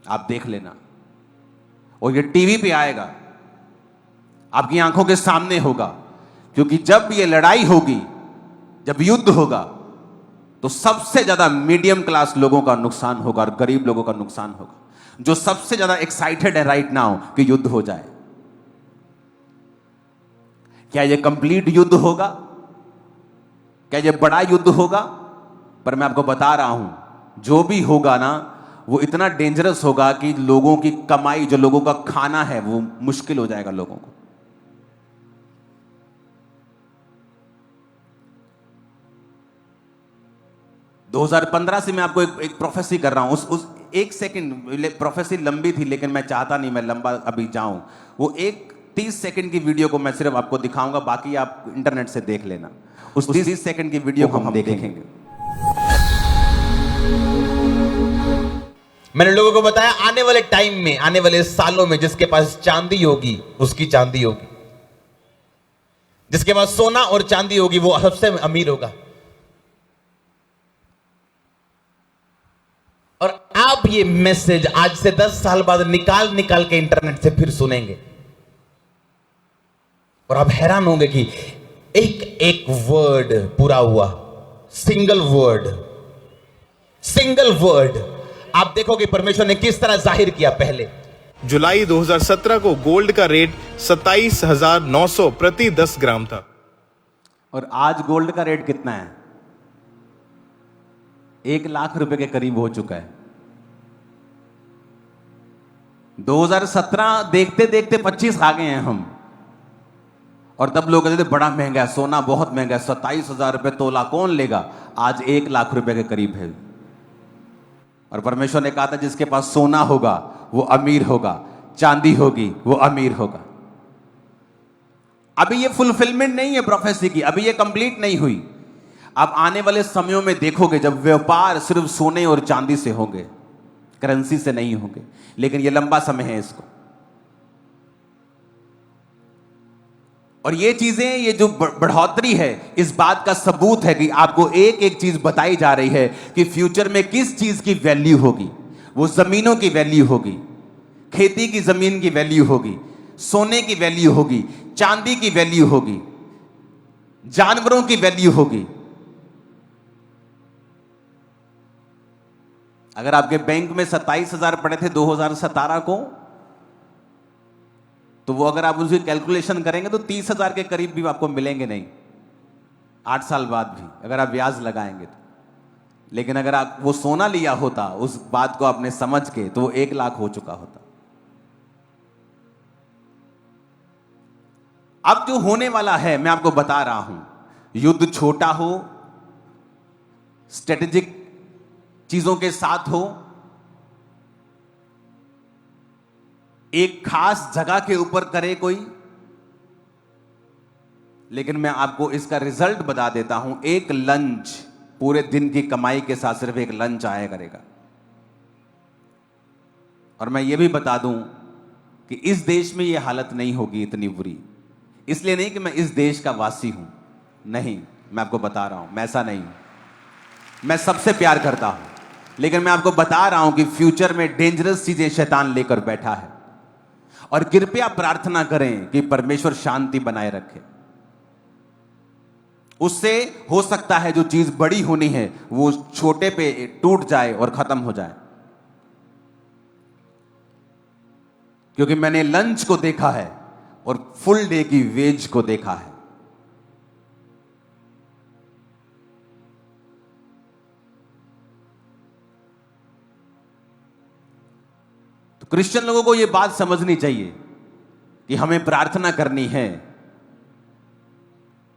आप देख लेना। और ये टीवी पे आएगा, आपकी आंखों के सामने होगा। क्योंकि जब ये लड़ाई होगी, जब युद्ध होगा, तो सबसे ज्यादा मीडियम क्लास लोगों का नुकसान होगा और गरीब लोगों का नुकसान होगा, जो सबसे ज्यादा एक्साइटेड है राइट नाउ कि युद्ध हो जाए। क्या ये कंप्लीट युद्ध होगा? क्या ये बड़ा युद्ध होगा? पर मैं आपको बता रहा हूं, जो भी होगा ना, वो इतना डेंजरस होगा कि लोगों की कमाई, जो लोगों का खाना है, वो मुश्किल हो जाएगा लोगों को। – 2015 से मैं आपको एक प्रोफेसी कर रहा हूं। उस एक सेकंड प्रोफेसी लंबी थी, लेकिन मैं चाहता नहीं मैं लंबा अभी जाऊं। वो एक 30 सेकंड की वीडियो को मैं सिर्फ आपको दिखाऊंगा, बाकी आप इंटरनेट से देख लेना। उस 30 सेकंड की वीडियो को हम देखेंगे। मैंने लोगों को बताया, आने वाले टाइम में, आने वाले सालों में, जिसके पास चांदी होगी उसकी चांदी होगी, जिसके पास सोना और चांदी होगी वो सबसे अमीर होगा। और आप ये मैसेज आज से 10 साल बाद निकाल निकाल के इंटरनेट से फिर सुनेंगे, और आप हैरान होंगे कि एक एक वर्ड पूरा हुआ। सिंगल वर्ड आप देखोगे परमेश्वर ने किस तरह जाहिर किया। पहले जुलाई 2017 को गोल्ड का रेट 27,900 प्रति 10 ग्राम था। और आज गोल्ड का रेट कितना है? 1 लाख रुपए के करीब हो चुका है। 2017 देखते देखते 25 आ गए हैं हम। और तब लोग कहते थे बड़ा महंगा है, सोना बहुत महंगा है, 27,000 रुपए तोला कौन लेगा। आज 1 लाख रुपए के करीब है। और परमेश्वर ने कहा था जिसके पास सोना होगा वो अमीर होगा, चांदी होगी वो अमीर होगा। अभी ये फुलफिलमेंट नहीं है प्रोफेसी की, अभी ये कंप्लीट नहीं हुई। आप आने वाले समयों में देखोगे जब व्यापार सिर्फ सोने और चांदी से होंगे, करेंसी से नहीं होंगे, लेकिन ये लंबा समय है इसको। और ये चीजें, ये जो बढ़ोतरी है, इस बात का सबूत है कि आपको एक एक चीज बताई जा रही है कि फ्यूचर में किस चीज की वैल्यू होगी। वो जमीनों की वैल्यू होगी, खेती की जमीन की वैल्यू होगी, सोने की वैल्यू होगी, चांदी की वैल्यू होगी, जानवरों की वैल्यू होगी। अगर आपके बैंक में 27,000 पड़े थे 2017 को, तो वो अगर आप उसकी कैलकुलेशन करेंगे तो 30,000 के करीब भी आपको मिलेंगे नहीं 8 साल बाद भी, अगर आप ब्याज लगाएंगे तो। लेकिन अगर आप वो सोना लिया होता, उस बात को आपने समझ के, तो वो 1 लाख हो चुका होता। अब जो होने वाला है मैं आपको बता रहा हूं, युद्ध छोटा हो, स्ट्रेटेजिक चीजों के साथ हो, एक खास जगह के ऊपर करे कोई, लेकिन मैं आपको इसका रिजल्ट बता देता हूं। एक लंच, पूरे दिन की कमाई के साथ सिर्फ एक लंच आया करेगा। और मैं ये भी बता दूं कि इस देश में यह हालत नहीं होगी इतनी बुरी। इसलिए नहीं कि मैं इस देश का वासी हूं, नहीं, मैं आपको बता रहा हूं, मैं ऐसा नहीं हूं। मैं सबसे प्यार करता हूं, लेकिन मैं आपको बता रहा हूं कि फ्यूचर में डेंजरस चीजें शैतान लेकर बैठा है। और कृपया प्रार्थना करें कि परमेश्वर शांति बनाए रखे। उससे हो सकता है जो चीज बड़ी होनी है वो छोटे पे टूट जाए और खत्म हो जाए। क्योंकि मैंने लंच को देखा है और फुल डे की वेज को देखा है। तो क्रिश्चियन लोगों को यह बात समझनी चाहिए कि हमें प्रार्थना करनी है,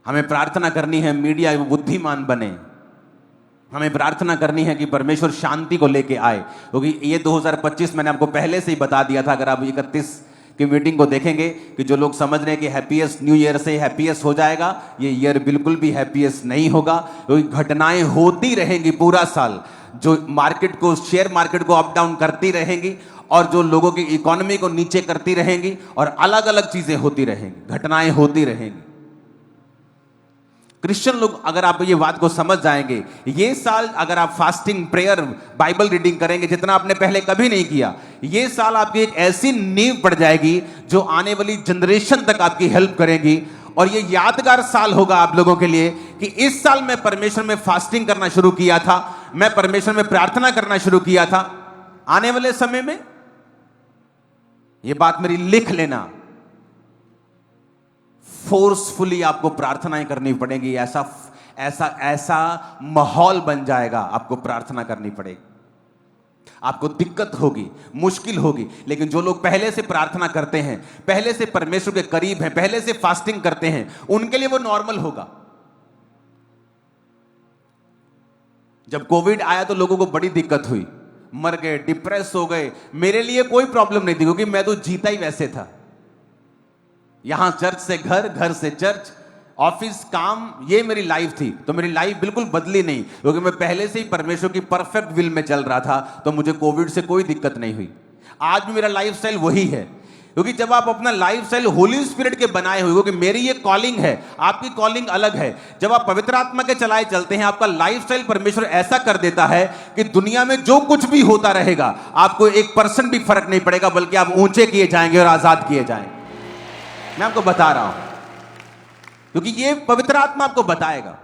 हमें प्रार्थना करनी है मीडिया बुद्धिमान बने, हमें प्रार्थना करनी है कि परमेश्वर शांति को लेके आए। क्योंकि ये 2025 मैंने आपको पहले से ही बता दिया था। अगर आप 31 की मीटिंग को देखेंगे कि जो लोग समझ रहे हैं कि हैप्पीएस्ट न्यू ईयर से हैप्पीएस्ट हो जाएगा, ये ईयर बिल्कुल भी हैप्पीएस्ट नहीं होगा। क्योंकि घटनाएं होती रहेंगी पूरा साल, जो मार्केट को, शेयर मार्केट को अप डाउन करती रहेंगी और जो लोगों की इकोनॉमी को नीचे करती रहेंगी और अलग अलग चीजें होती रहेंगी, घटनाएं होती रहेंगी। क्रिश्चियन लोग अगर आप ये बात को समझ जाएंगे, ये साल अगर आप फास्टिंग, प्रेयर, बाइबल रीडिंग करेंगे जितना आपने पहले कभी नहीं किया, ये साल आपकी एक ऐसी नींव पड़ जाएगी जो आने वाली जनरेशन तक आपकी हेल्प करेगी। और ये यादगार साल होगा आप लोगों के लिए कि इस साल मैं परमेश्वर में फास्टिंग करना शुरू किया था, मैं परमेश्वर में प्रार्थना करना शुरू किया था। आने वाले समय में ये बात मेरी लिख लेना, फोर्सफुली आपको प्रार्थनाएं करनी पड़ेगी। ऐसा ऐसा ऐसा माहौल बन जाएगा, आपको प्रार्थना करनी पड़ेगी। आपको दिक्कत होगी, मुश्किल होगी, लेकिन जो लोग पहले से प्रार्थना करते हैं, पहले से परमेश्वर के करीब हैं, पहले से फास्टिंग करते हैं, उनके लिए वो नॉर्मल होगा। जब कोविड आया तो लोगों को बड़ी दिक्कत हुई, मर गए, डिप्रेस हो गए। मेरे लिए कोई प्रॉब्लम नहीं थी क्योंकि मैं तो जीता ही वैसे था। यहां चर्च से घर, घर से चर्च, ऑफिस, काम, ये मेरी लाइफ थी। तो मेरी लाइफ बिल्कुल बदली नहीं क्योंकि मैं पहले से ही परमेश्वर की परफेक्ट विल में चल रहा था। तो मुझे कोविड से कोई दिक्कत नहीं हुई। आज भी मेरा लाइफस्टाइल वही है, क्योंकि जब आप अपना लाइफस्टाइल होली स्पिरिट के बनाए हुए, क्योंकि मेरी ये कॉलिंग है, आपकी कॉलिंग अलग है। जब आप पवित्र आत्मा के चलाए चलते हैं, आपका लाइफस्टाइल परमेश्वर ऐसा कर देता है कि दुनिया में जो कुछ भी होता रहेगा आपको 1% भी फर्क नहीं पड़ेगा, बल्कि आप ऊंचे किए जाएंगे और आजाद किए जाएंगे। मैं आपको बता रहा हूं क्योंकि ये पवित्र आत्मा आपको बताएगा।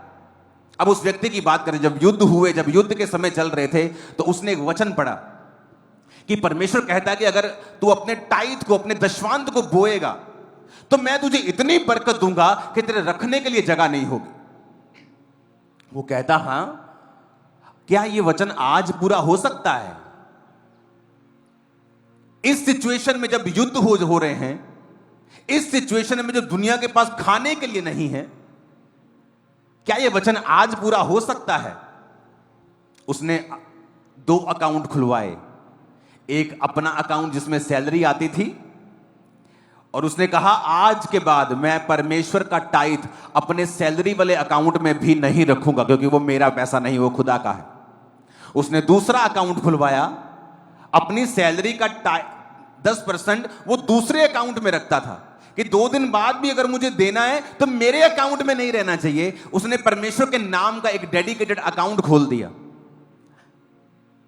अब उस व्यक्ति की बात करें, जब युद्ध हुए, जब युद्ध के समय चल रहे थे, तो उसने एक वचन पढ़ा कि परमेश्वर कहता है कि अगर तू अपने टाइट को, अपने दशवांत को बोएगा तो मैं तुझे इतनी बरकत दूंगा कि तेरे रखने के लिए जगह नहीं होगी। वो कहता, हां, क्या ये वचन आज पूरा हो सकता है? इस सिचुएशन में जब युद्ध हो रहे हैं, इस सिचुएशन में जो दुनिया के पास खाने के लिए नहीं है, क्या यह वचन आज पूरा हो सकता है? उसने 2 अकाउंट खुलवाए, एक अपना अकाउंट जिसमें सैलरी आती थी, और उसने कहा आज के बाद मैं परमेश्वर का टाइथ अपने सैलरी वाले अकाउंट में भी नहीं रखूंगा, क्योंकि वो मेरा पैसा नहीं, वो खुदा का है। उसने दूसरा अकाउंट खुलवाया, अपनी सैलरी का 10% वो दूसरे अकाउंट में रखता था कि 2 दिन बाद भी अगर मुझे देना है तो मेरे अकाउंट में नहीं रहना चाहिए। उसने परमेश्वर के नाम का एक डेडिकेटेड अकाउंट खोल दिया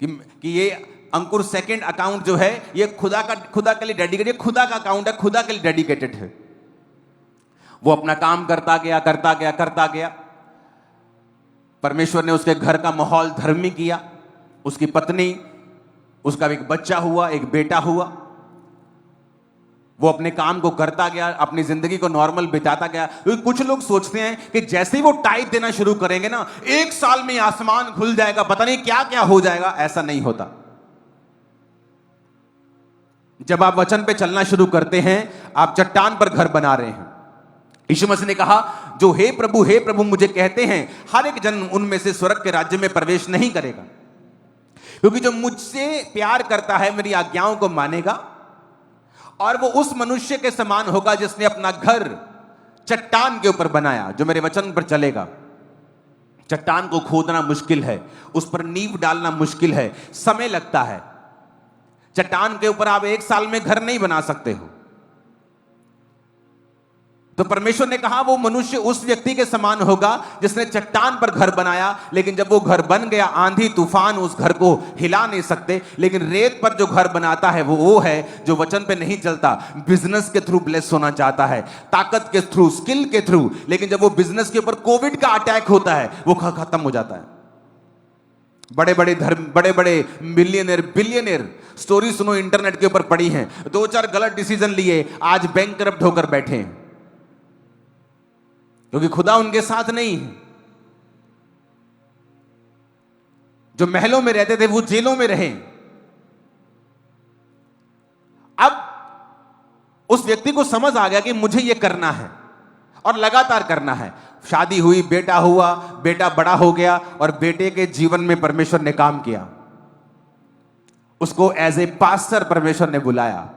कि ये अंकुर सेकंड अकाउंट जो है ये खुदा के लिए डेडिकेटेड, खुदा का अकाउंट है, खुदा के लिए डेडिकेटेड है। वो अपना काम करता गया। परमेश्वर ने उसके घर का माहौल धर्मी किया, उसकी पत्नी, उसका एक बच्चा हुआ, एक बेटा हुआ। वो अपने काम को करता गया, अपनी जिंदगी को नॉर्मल बिताता गया। क्योंकि कुछ लोग सोचते हैं कि जैसे ही वो टाइप देना शुरू करेंगे ना, 1 साल में आसमान खुल जाएगा, पता नहीं क्या क्या हो जाएगा। ऐसा नहीं होता। जब आप वचन पे चलना शुरू करते हैं, आप चट्टान पर घर बना रहे हैं। यीशु मसीह ने कहा, जो हे प्रभु मुझे कहते हैं, हर एक जन उनमें से स्वर्ग के राज्य में प्रवेश नहीं करेगा, क्योंकि जो मुझसे प्यार करता है मेरी आज्ञाओं को मानेगा, और वो उस मनुष्य के समान होगा जिसने अपना घर चट्टान के ऊपर बनाया। जो मेरे वचन पर चलेगा। चट्टान को खोदना मुश्किल है, उस पर नींव डालना मुश्किल है, समय लगता है। चट्टान के ऊपर आप 1 साल में घर नहीं बना सकते हो। तो परमेश्वर ने कहा वो मनुष्य उस व्यक्ति के समान होगा जिसने चट्टान पर घर बनाया, लेकिन जब वो घर बन गया, आंधी तूफान उस घर को हिला नहीं सकते। लेकिन रेत पर जो घर बनाता है वो है जो वचन पे नहीं चलता, बिजनेस के थ्रू ब्लेस होना चाहता है, ताकत के थ्रू, स्किल के थ्रू। लेकिन जब वो बिजनेस के ऊपर कोविड का अटैक होता है, वो खत्म हो जाता है। बड़े बड़े बिलियनियर स्टोरी सुनो, इंटरनेट के ऊपर पड़ी हैं, 2-4 गलत डिसीजन लिए, आज बैंकरप्ट होकर बैठे हैं, क्योंकि खुदा उनके साथ नहीं है। जो महलों में रहते थे वो जेलों में रहे। अब उस व्यक्ति को समझ आ गया कि मुझे यह करना है और लगातार करना है। शादी हुई, बेटा हुआ, बेटा बड़ा हो गया, और बेटे के जीवन में परमेश्वर ने काम किया। उसको एज ए पास्टर परमेश्वर ने बुलाया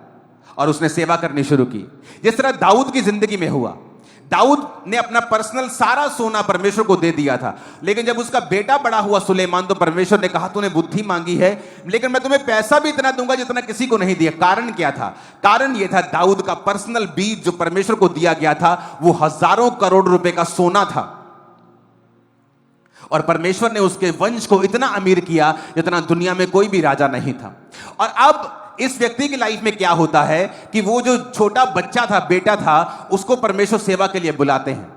और उसने सेवा करनी शुरू की। जिस तरह दाऊद की जिंदगी में हुआ। दाऊद ने अपना पर्सनल सारा सोना परमेश्वर को दे दिया था, लेकिन जब उसका बेटा बड़ा हुआ सुलेमान, तो परमेश्वर ने कहा तूने बुद्धि मांगी है, लेकिन मैं तुम्हें पैसा भी इतना दूंगा जितना किसी को नहीं दिया। कारण क्या था? कारण यह था, दाऊद का पर्सनल बीज जो परमेश्वर को दिया गया था वो हजारों करोड़ रुपए का सोना था, और परमेश्वर ने उसके वंश को इतना अमीर किया जितना दुनिया में कोई भी राजा नहीं था। और अब इस व्यक्ति की लाइफ में क्या होता है कि वो जो छोटा बच्चा था, बेटा था, उसको परमेश्वर सेवा के लिए बुलाते हैं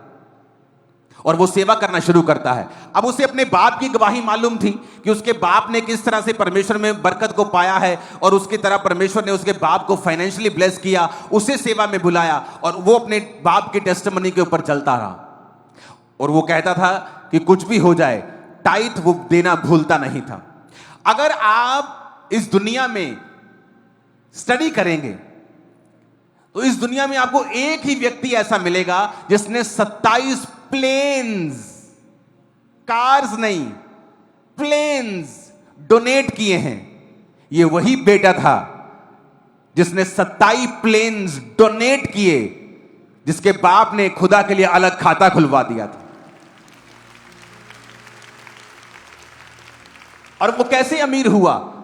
और वो सेवा करना शुरू करता है। अब उसे अपने बाप की गवाही मालूम थी कि उसके बाप ने किस तरह से परमेश्वर में बरकत को पाया है, और उसकी तरह परमेश्वर ने उसके बाप को फाइनेंशियली ब्लेस किया, उसे सेवा में बुलाया, और वो अपने बाप की टेस्टिमनी के ऊपर चलता रहा। और वो कहता था कि कुछ भी हो जाए, टाइथ वो देना भूलता नहीं था। अगर आप इस दुनिया में स्टडी करेंगे तो इस दुनिया में आपको एक ही व्यक्ति ऐसा मिलेगा जिसने 27 प्लेन्स, कार्स नहीं, प्लेन्स डोनेट किए हैं। ये वही बेटा था जिसने 27 प्लेन्स डोनेट किए, जिसके बाप ने खुदा के लिए अलग खाता खुलवा दिया था। और वो कैसे अमीर हुआ?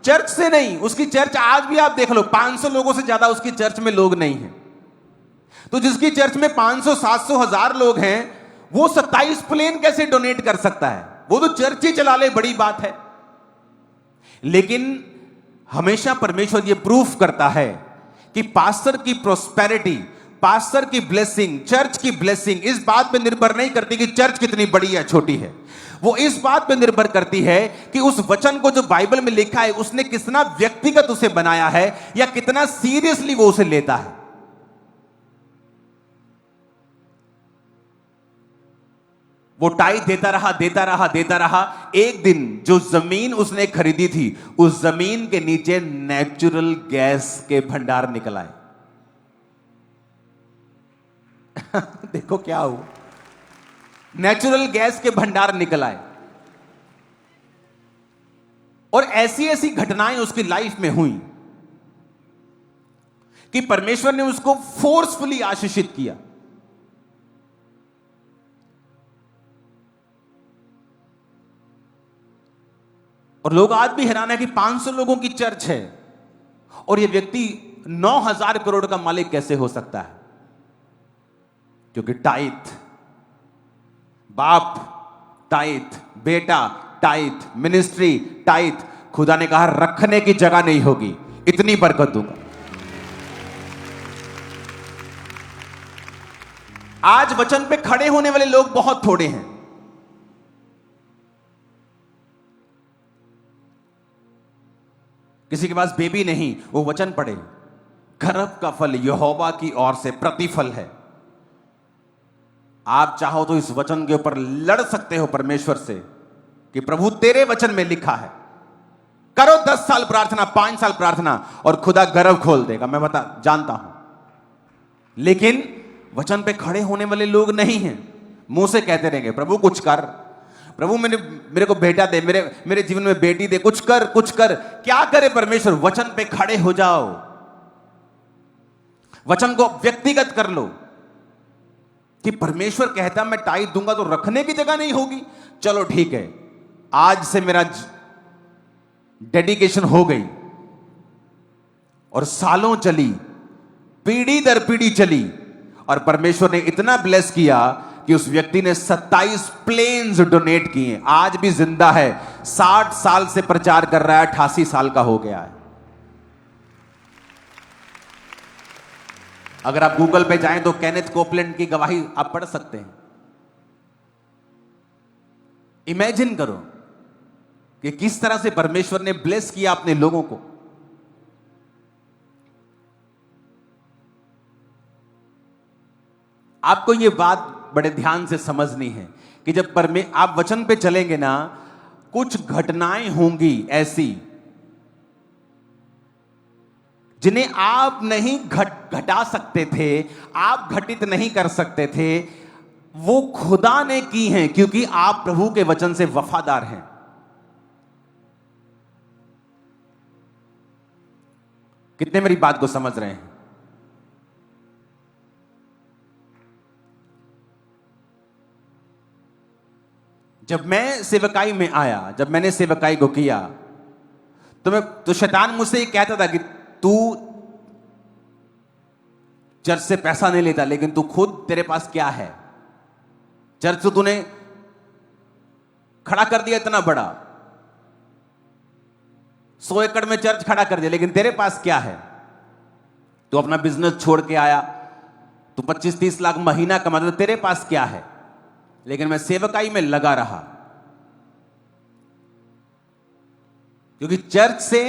चर्च से नहीं। उसकी चर्च आज भी आप देख लो, 500 लोगों से ज्यादा उसकी चर्च में लोग नहीं हैं। तो जिसकी चर्च में 500, 700, 1000 लोग हैं, वो 27 प्लेन कैसे डोनेट कर सकता है? वो तो चर्च ही चला ले, बड़ी बात है। लेकिन हमेशा परमेश्वर ये प्रूफ करता है कि पास्टर की प्रोस्पेरिटी, पास्टर की ब्लेसिंग, चर्च की ब्लेसिंग इस बात पे निर्भर नहीं करती कि चर्च कितनी बड़ी या छोटी है। वो इस बात पे निर्भर करती है कि उस वचन को जो बाइबल में लिखा है उसने कितना व्यक्तिगत उसे बनाया है, या कितना सीरियसली वो उसे लेता है। वो टाई देता रहा। एक दिन जो जमीन उसने खरीदी थी, उस जमीन के नीचे नेचुरल गैस के भंडार निकल आए। देखो क्या हुआ, नेचुरल गैस के भंडार निकल आए। और ऐसी ऐसी घटनाएं उसकी लाइफ में हुई कि परमेश्वर ने उसको फोर्सफुली आशीषित किया। और लोग आज भी हैरान है कि 500 लोगों की चर्च है और यह व्यक्ति 9,000 करोड़ का मालिक कैसे हो सकता है? क्योंकि टाइट, बाप टाइट, बेटा टाइट, मिनिस्ट्री टाइट। खुदा ने कहा रखने की जगह नहीं होगी, इतनी बरकत दूंगा। आज वचन पे खड़े होने वाले लोग बहुत थोड़े हैं। किसी के पास बेबी नहीं, वो वचन पढ़े, गर्भ का फल यहोवा की ओर से प्रतिफल है। आप चाहो तो इस वचन के ऊपर लड़ सकते हो परमेश्वर से कि प्रभु तेरे वचन में लिखा है। करो 10 साल प्रार्थना, 5 साल प्रार्थना और खुदा गर्भ खोल देगा, मैं जानता हूं। लेकिन वचन पे खड़े होने वाले लोग नहीं हैं। मुंह से कहते रहेंगे प्रभु कुछ कर, प्रभु मेरे को बेटा दे, मेरे जीवन में बेटी दे, कुछ कर कुछ कर। क्या करे परमेश्वर? वचन पे खड़े हो जाओ, वचन को व्यक्तिगत कर लो कि परमेश्वर कहता मैं टाइट दूंगा तो रखने की जगह नहीं होगी। चलो ठीक है, आज से मेरा डेडिकेशन हो गई। और सालों चली, पीढ़ी दर पीढ़ी चली और परमेश्वर ने इतना ब्लेस किया कि उस व्यक्ति ने 27 प्लेन्स डोनेट किए। आज भी जिंदा है, 60 साल से प्रचार कर रहा है, 88 साल का हो गया है। अगर आप गूगल पे जाएं तो केनेथ कोपलैंड की गवाही आप पढ़ सकते हैं। इमेजिन करो कि किस तरह से परमेश्वर ने ब्लेस किया अपने लोगों को। आपको यह बात बड़े ध्यान से समझनी है कि जब आप वचन पे चलेंगे ना, कुछ घटनाएं होंगी ऐसी जिन्हें आप नहीं घटा सकते थे, आप घटित नहीं कर सकते थे, वो खुदा ने की हैं, क्योंकि आप प्रभु के वचन से वफादार हैं। कितने मेरी बात को समझ रहे हैं? जब मैं सेवकाई में आया, जब मैंने सेवकाई को किया, तो शैतान मुझसे ये कहता था कि तू चर्च से पैसा नहीं लेता, लेकिन तू खुद, तेरे पास क्या है? चर्च तो तूने खड़ा कर दिया इतना बड़ा, 100 एकड़ में चर्च खड़ा कर दिया, लेकिन तेरे पास क्या है? तू अपना बिजनेस छोड़ के आया, तू 25-30 लाख महीना कमाता, तेरे पास क्या है? लेकिन मैं सेवकाई में लगा रहा, क्योंकि चर्च से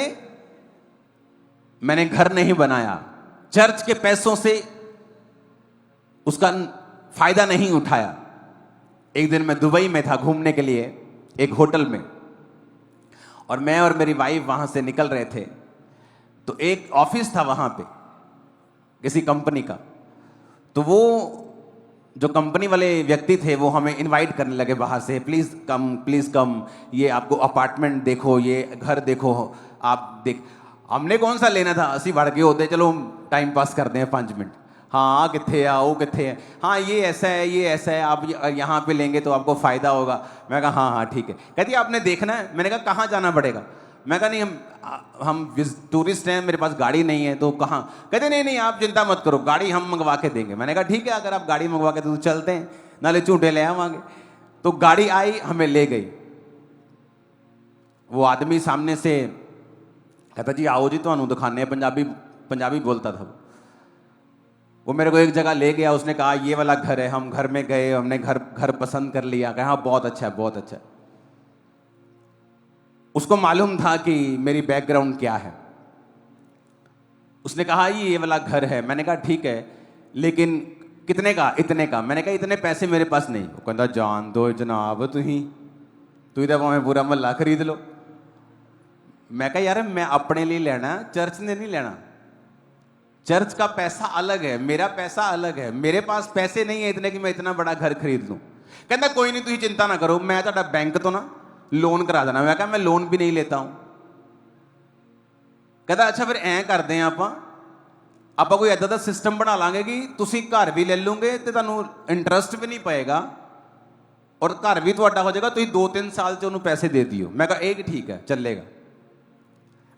मैंने घर नहीं बनाया, चर्च के पैसों से उसका फायदा नहीं उठाया। एक दिन मैं दुबई में था घूमने के लिए, एक होटल में, और मैं और मेरी वाइफ वहां से निकल रहे थे। तो एक ऑफिस था वहां पे किसी कंपनी का, तो वो जो कंपनी वाले व्यक्ति थे वो हमें इनवाइट करने लगे बाहर से, प्लीज कम, ये आपको अपार्टमेंट देखो, ये घर देखो, आप देख। हमने कौन सा लेना था, 80 भाड़ के होते, चलो टाइम पास करते हैं 5 मिनट। हाँ किथे है, वो किथे है, हाँ ये ऐसा है, ये ऐसा है, आप यहाँ पे लेंगे तो आपको फायदा होगा। मैं कहा हाँ हाँ ठीक है। कहती आपने देखना है? मैंने कहा कहाँ जाना पड़ेगा? मैं कहा नहीं, हम टूरिस्ट हैं, मेरे पास गाड़ी नहीं है, तो कहाँ? कहते नहीं नहीं आप चिंता मत करो, गाड़ी हम मंगवा के देंगे। मैंने कहा ठीक है, अगर आप गाड़ी मंगवा के तो चलते हैं, नाले झूठे ले आवांगे। तो गाड़ी आई, हमें ले गई। वो आदमी सामने से कहता जी आओ जी ਤੁਹਾਨੂੰ दिखाने, पंजाबी बोलता था वो। मेरे को एक जगह ले गया, उसने कहा ये वाला घर है। हम घर में गए, हमने घर पसंद कर लिया, कहा हाँ बहुत अच्छा है, बहुत अच्छा है। उसको मालूम था कि मेरी बैकग्राउंड क्या है। उसने कहा ये वाला घर है। मैंने कहा ठीक है, लेकिन कितने का? इतने का। मैंने कहा इतने पैसे मेरे पास नहीं। वो कहता जान दो जनाब, तू तो भावें पूरा महल्ला खरीद लो। मैं कहा यार मैं अपने लिए लेना, चर्च ने नहीं लेना। चर्च का पैसा अलग है, मेरा पैसा अलग है। मेरे पास पैसे नहीं है इतने कि मैं इतना बड़ा घर खरीद लूं। कहता कोई नहीं, तुम चिंता ना करो, मैं तो बैंक तो ना लोन करा देना। मैं कहा मैं लोन भी नहीं लेता हूं। कहता अच्छा फिर ऐ करते हैं, आप ਆਪਾਂ ਕੋਈ ਐਦਾਂ ਦਾ ਸਿਸਟਮ ਬਣਾ ਲਾਂਗੇ ਕਿ ਤੁਸੀਂ ਘਰ ਵੀ ਲੈ ਲਓਗੇ ਤੇ ਤੁਹਾਨੂੰ ਇੰਟਰਸਟ ਵੀ ਨਹੀਂ ਪਏਗਾ ਔਰ ਘਰ ਵੀ ਤੁਹਾਡਾ ਹੋ ਜਾਏਗਾ, ਤੁਸੀਂ 2-3 ਸਾਲ 'ਚ ਉਹਨੂੰ ਪੈਸੇ ਦੇ ਦਿਓ। ਮੈਂ ਕਿਹਾ ਇਹ ਕਿ ਠੀਕ ਹੈ ਚੱਲੇਗਾ।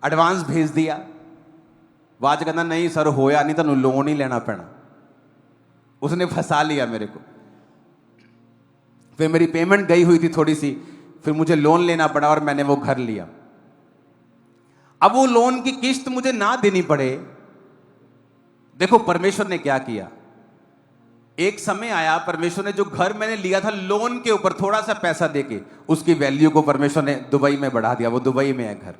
ਐਡਵਾਂਸ ਭੇਜ ਦਿਆ, ਬਾਅਦ 'ਚ ਕਹਿੰਦਾ ਨਹੀਂ ਸਰ ਹੋਇਆ ਨਹੀਂ, ਤੁਹਾਨੂੰ ਲੋਨ ਹੀ ਲੈਣਾ ਪੈਣਾ। उसने फंसा लिया मेरे को। फिर मेरी पेमेंट गई हुई थी थोड़ी सी, फिर मुझे लोन लेना पड़ा और मैंने वो घर लिया। अब वो लोन की किस्त मुझे ना देनी पड़े। देखो परमेश्वर ने क्या किया, एक समय आया परमेश्वर ने जो घर मैंने लिया था लोन के ऊपर थोड़ा सा पैसा देके उसकी वैल्यू को परमेश्वर ने दुबई में बढ़ा दिया। वो दुबई में है घर।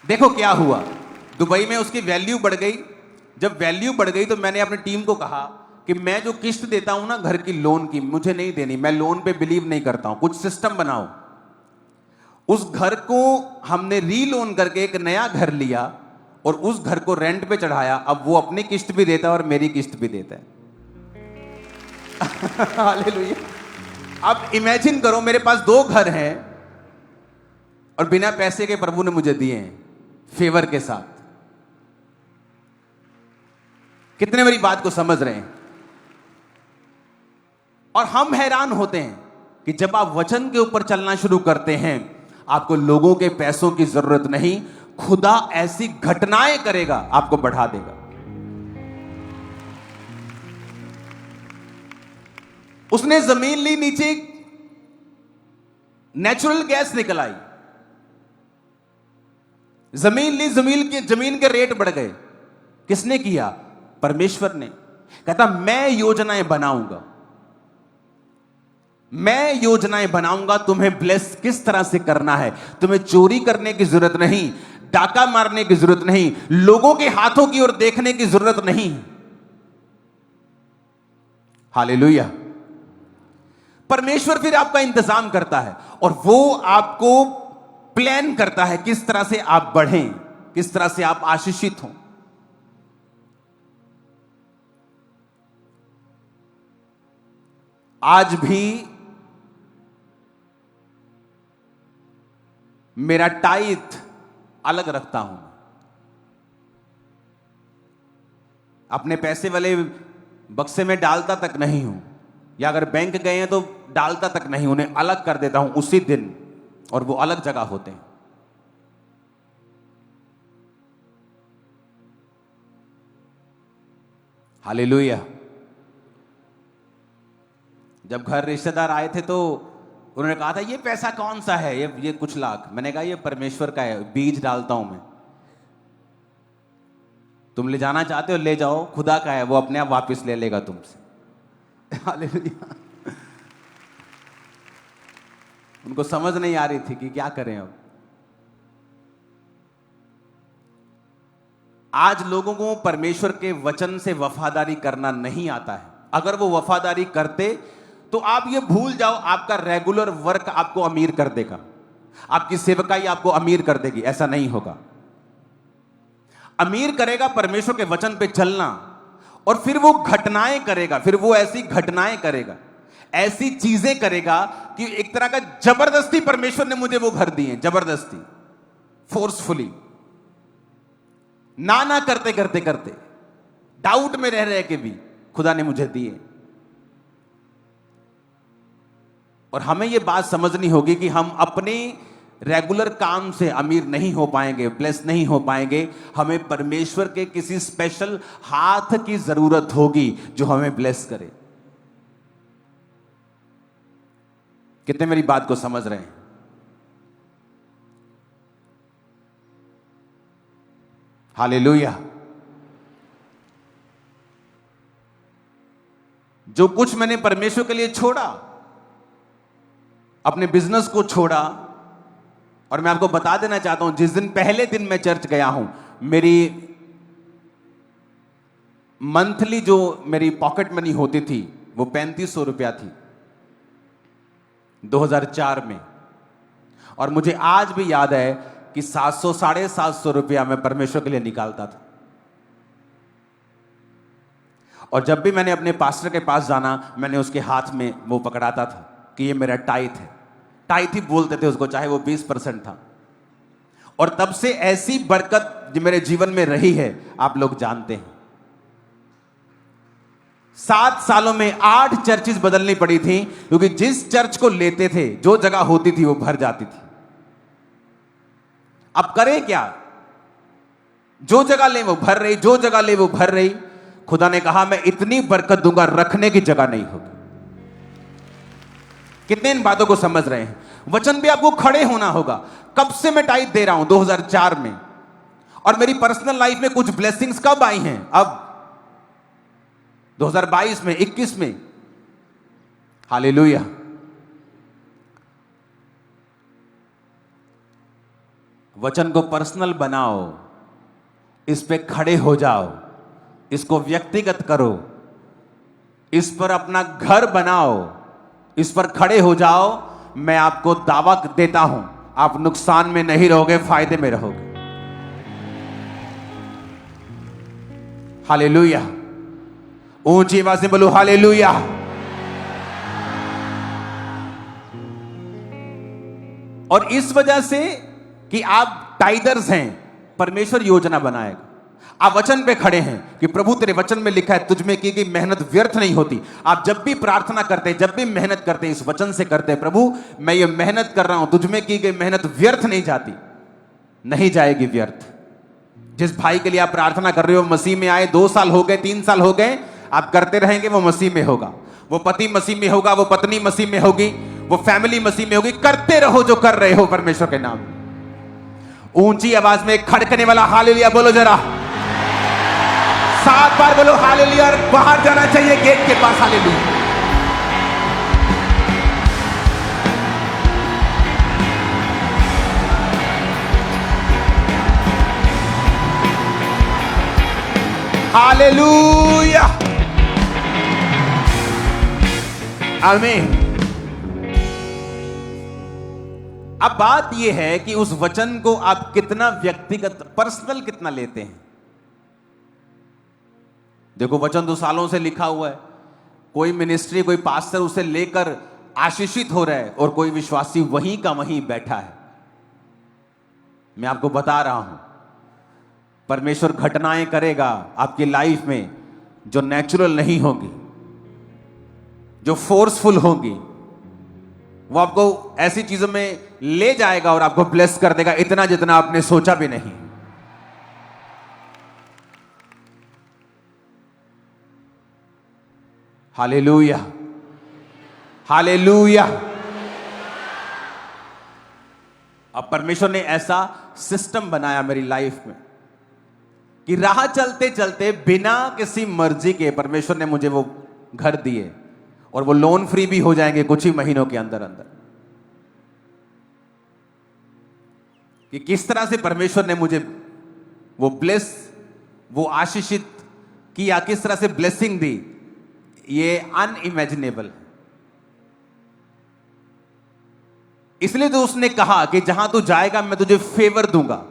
देखो क्या हुआ, दुबई में उसकी वैल्यू बढ़ गई। जब वैल्यू बढ़ गई तो मैंने अपनी टीम को कहा कि मैं जो किस्त देता हूं ना घर की लोन की, मुझे नहीं देनी, मैं लोन पे बिलीव नहीं करता हूं, कुछ सिस्टम बनाओ। उस घर को हमने रीलोन करके एक नया घर लिया और उस घर को रेंट पे चढ़ाया। अब वो अपनी किस्त भी देता है और मेरी किस्त भी देता है। हालेलुया। अब इमेजिन करो मेरे पास 2 घर हैं और बिना पैसे के प्रभु ने मुझे दिए हैं, फेवर के साथ। कितने मेरी बात को समझ रहे हैं? और हम हैरान होते हैं कि जब आप वचन के ऊपर चलना शुरू करते हैं, आपको लोगों के पैसों की जरूरत नहीं, खुदा ऐसी घटनाएं करेगा, आपको बढ़ा देगा। उसने जमीन ली, नीचे नेचुरल गैस निकल आई। जमीन ली, जमीन के रेट बढ़ गए। किसने किया? परमेश्वर ने। कहता मैं योजनाएं बनाऊंगा, मैं योजनाएं बनाऊंगा, तुम्हें ब्लेस किस तरह से करना है। तुम्हें चोरी करने की जरूरत नहीं, डाका मारने की जरूरत नहीं, लोगों के हाथों की ओर देखने की जरूरत नहीं। हालेलुया। परमेश्वर फिर आपका इंतजाम करता है और वो आपको प्लान करता है किस तरह से आप बढ़ें, किस तरह से आप आशीषित हों। आज भी मेरा टाइथ अलग रखता हूं। अपने पैसे वाले बक्से में डालता तक नहीं हूं, या अगर बैंक गए हैं तो डालता तक नहीं, उन्हें अलग कर देता हूं उसी दिन, और वो अलग जगह होते हैं। हालेलुया। जब घर रिश्तेदार आए थे तो उन्होंने कहा था ये पैसा कौन सा है, ये कुछ लाख। मैंने कहा ये परमेश्वर का है, बीज डालता हूं मैं। तुम ले जाना चाहते हो ले जाओ, खुदा का है, वो अपने आप वापस ले लेगा तुमसे। हालेलुया। उनको समझ नहीं आ रही थी कि क्या करें अब। आज लोगों को परमेश्वर के वचन से वफादारी करना नहीं आता है। अगर वो वफादारी करते तो आप ये भूल जाओ, आपका रेगुलर वर्क आपको अमीर कर देगा, आपकी सेवकाई आपको अमीर कर देगी। ऐसा नहीं होगा। अमीर करेगा परमेश्वर के वचन पे चलना, और फिर वो घटनाएं करेगा, फिर वो ऐसी घटनाएं करेगा, ऐसी चीजें करेगा कि एक तरह का जबरदस्ती परमेश्वर ने मुझे वो घर दिए, जबरदस्ती, फोर्सफुली, ना करते करते करते, डाउट में रह रहे के भी खुदा ने मुझे दिए। और हमें यह बात समझनी होगी कि हम अपने रेगुलर काम से अमीर नहीं हो पाएंगे, ब्लेस नहीं हो पाएंगे। हमें परमेश्वर के किसी स्पेशल हाथ की जरूरत होगी जो हमें ब्लेस करे। कितने मेरी बात को समझ रहे हैं? हालेलुया। जो कुछ मैंने परमेश्वर के लिए छोड़ा, अपने बिजनेस को छोड़ा, और मैं आपको बता देना चाहता हूं, जिस दिन पहले दिन मैं चर्च गया हूं, मेरी मंथली जो मेरी पॉकेट मनी होती थी वो 3500 रुपया थी 2004 में। और मुझे आज भी याद है कि 700 750 रुपया मैं परमेश्वर के लिए निकालता था। और जब भी मैंने अपने पास्टर के पास जाना, मैंने उसके हाथ में वो पकड़ाता था कि ये मेरा टाइथ है। टाइथ ही बोलते थे उसको, चाहे वो 20% था। और तब से ऐसी बरकत जो मेरे जीवन में रही है आप लोग जानते हैं। 7 सालों में 8 चर्चेस बदलनी पड़ी थी, क्योंकि जिस चर्च को लेते थे जो जगह होती थी वो भर जाती थी। अब करें क्या? जो जगह ले वो भर रही, जो जगह ले वो भर रही। खुदा ने कहा मैं इतनी बरकत दूंगा, रखने की जगह नहीं होगी। कितने इन बातों को समझ रहे हैं? वचन पे आपको खड़े होना होगा। कब से मैं टाइप दे रहा हूं? 2004 में। और मेरी पर्सनल लाइफ में कुछ ब्लेसिंग्स कब आई हैं? अब 2022 में, 21 में। हालेलुया। वचन को पर्सनल बनाओ, इस पे खड़े हो जाओ, इसको व्यक्तिगत करो, इस पर अपना घर बनाओ, इस पर खड़े हो जाओ। मैं आपको दावा देता हूं, आप नुकसान में नहीं रहोगे, फायदे में रहोगे। हालेलुया। ऊंची आवाज से बोलो हालेलुया। और इस वजह से कि आप टाइडर्स हैं, परमेश्वर योजना बनाएगा। आप वचन पे खड़े हैं कि प्रभु तेरे वचन में लिखा है तुझ में की गई मेहनत व्यर्थ नहीं होती। आप जब भी प्रार्थना करते हैं, जब भी मेहनत करते हैं, इस वचन से करते हैं, प्रभु मैं ये मेहनत कर रहा हूं, तुझ में की गई मेहनत व्यर्थ नहीं जाती, नहीं जाएगी व्यर्थ। जिस भाई के लिए आप प्रार्थना कर रहे हो, मसीह में आए 2 साल हो गए, 3 साल हो गए, आप करते रहेंगे, वो मसीह में होगा, वो पति मसीह में होगा, वो पत्नी मसीह में होगी, वो फैमिली मसीह में होगी। करते रहो जो कर रहे हो परमेश्वर के नाम। ऊंची आवाज में खड़कने वाला हालेलुया बोलो जरा, 7 बार बोलो हालेलुया। और बाहर जाना चाहिए गेट के पास। हालेलुया। हालेलुया। आमीन। अब बात यह है कि उस वचन को आप कितना व्यक्तिगत, पर्सनल कितना लेते हैं। देखो वचन तो सालों से लिखा हुआ है, कोई मिनिस्ट्री, कोई पास्टर उसे लेकर आशीषित हो रहा है और कोई विश्वासी वहीं का वहीं बैठा है। मैं आपको बता रहा हूं, परमेश्वर घटनाएं करेगा आपकी लाइफ में जो नेचुरल नहीं होगी, जो फोर्सफुल होगी। वो आपको ऐसी चीजों में ले जाएगा और आपको ब्लेस कर देगा, इतना जितना आपने सोचा भी नहीं। Hallelujah, hallelujah. अब परमेश्वर ने ऐसा सिस्टम बनाया मेरी लाइफ में कि राह चलते चलते बिना किसी मर्जी के परमेश्वर ने मुझे वो घर दिए, और वो लोन फ्री भी हो जाएंगे कुछ ही महीनों के अंदर अंदर। कि किस तरह से परमेश्वर ने मुझे वो ब्लेस, वो आशीषित किया, किस तरह से ब्लेसिंग दी, ये अनइमेजिनेबल है। इसलिए तो उसने कहा कि जहां तू जाएगा मैं तुझे फेवर दूंगा।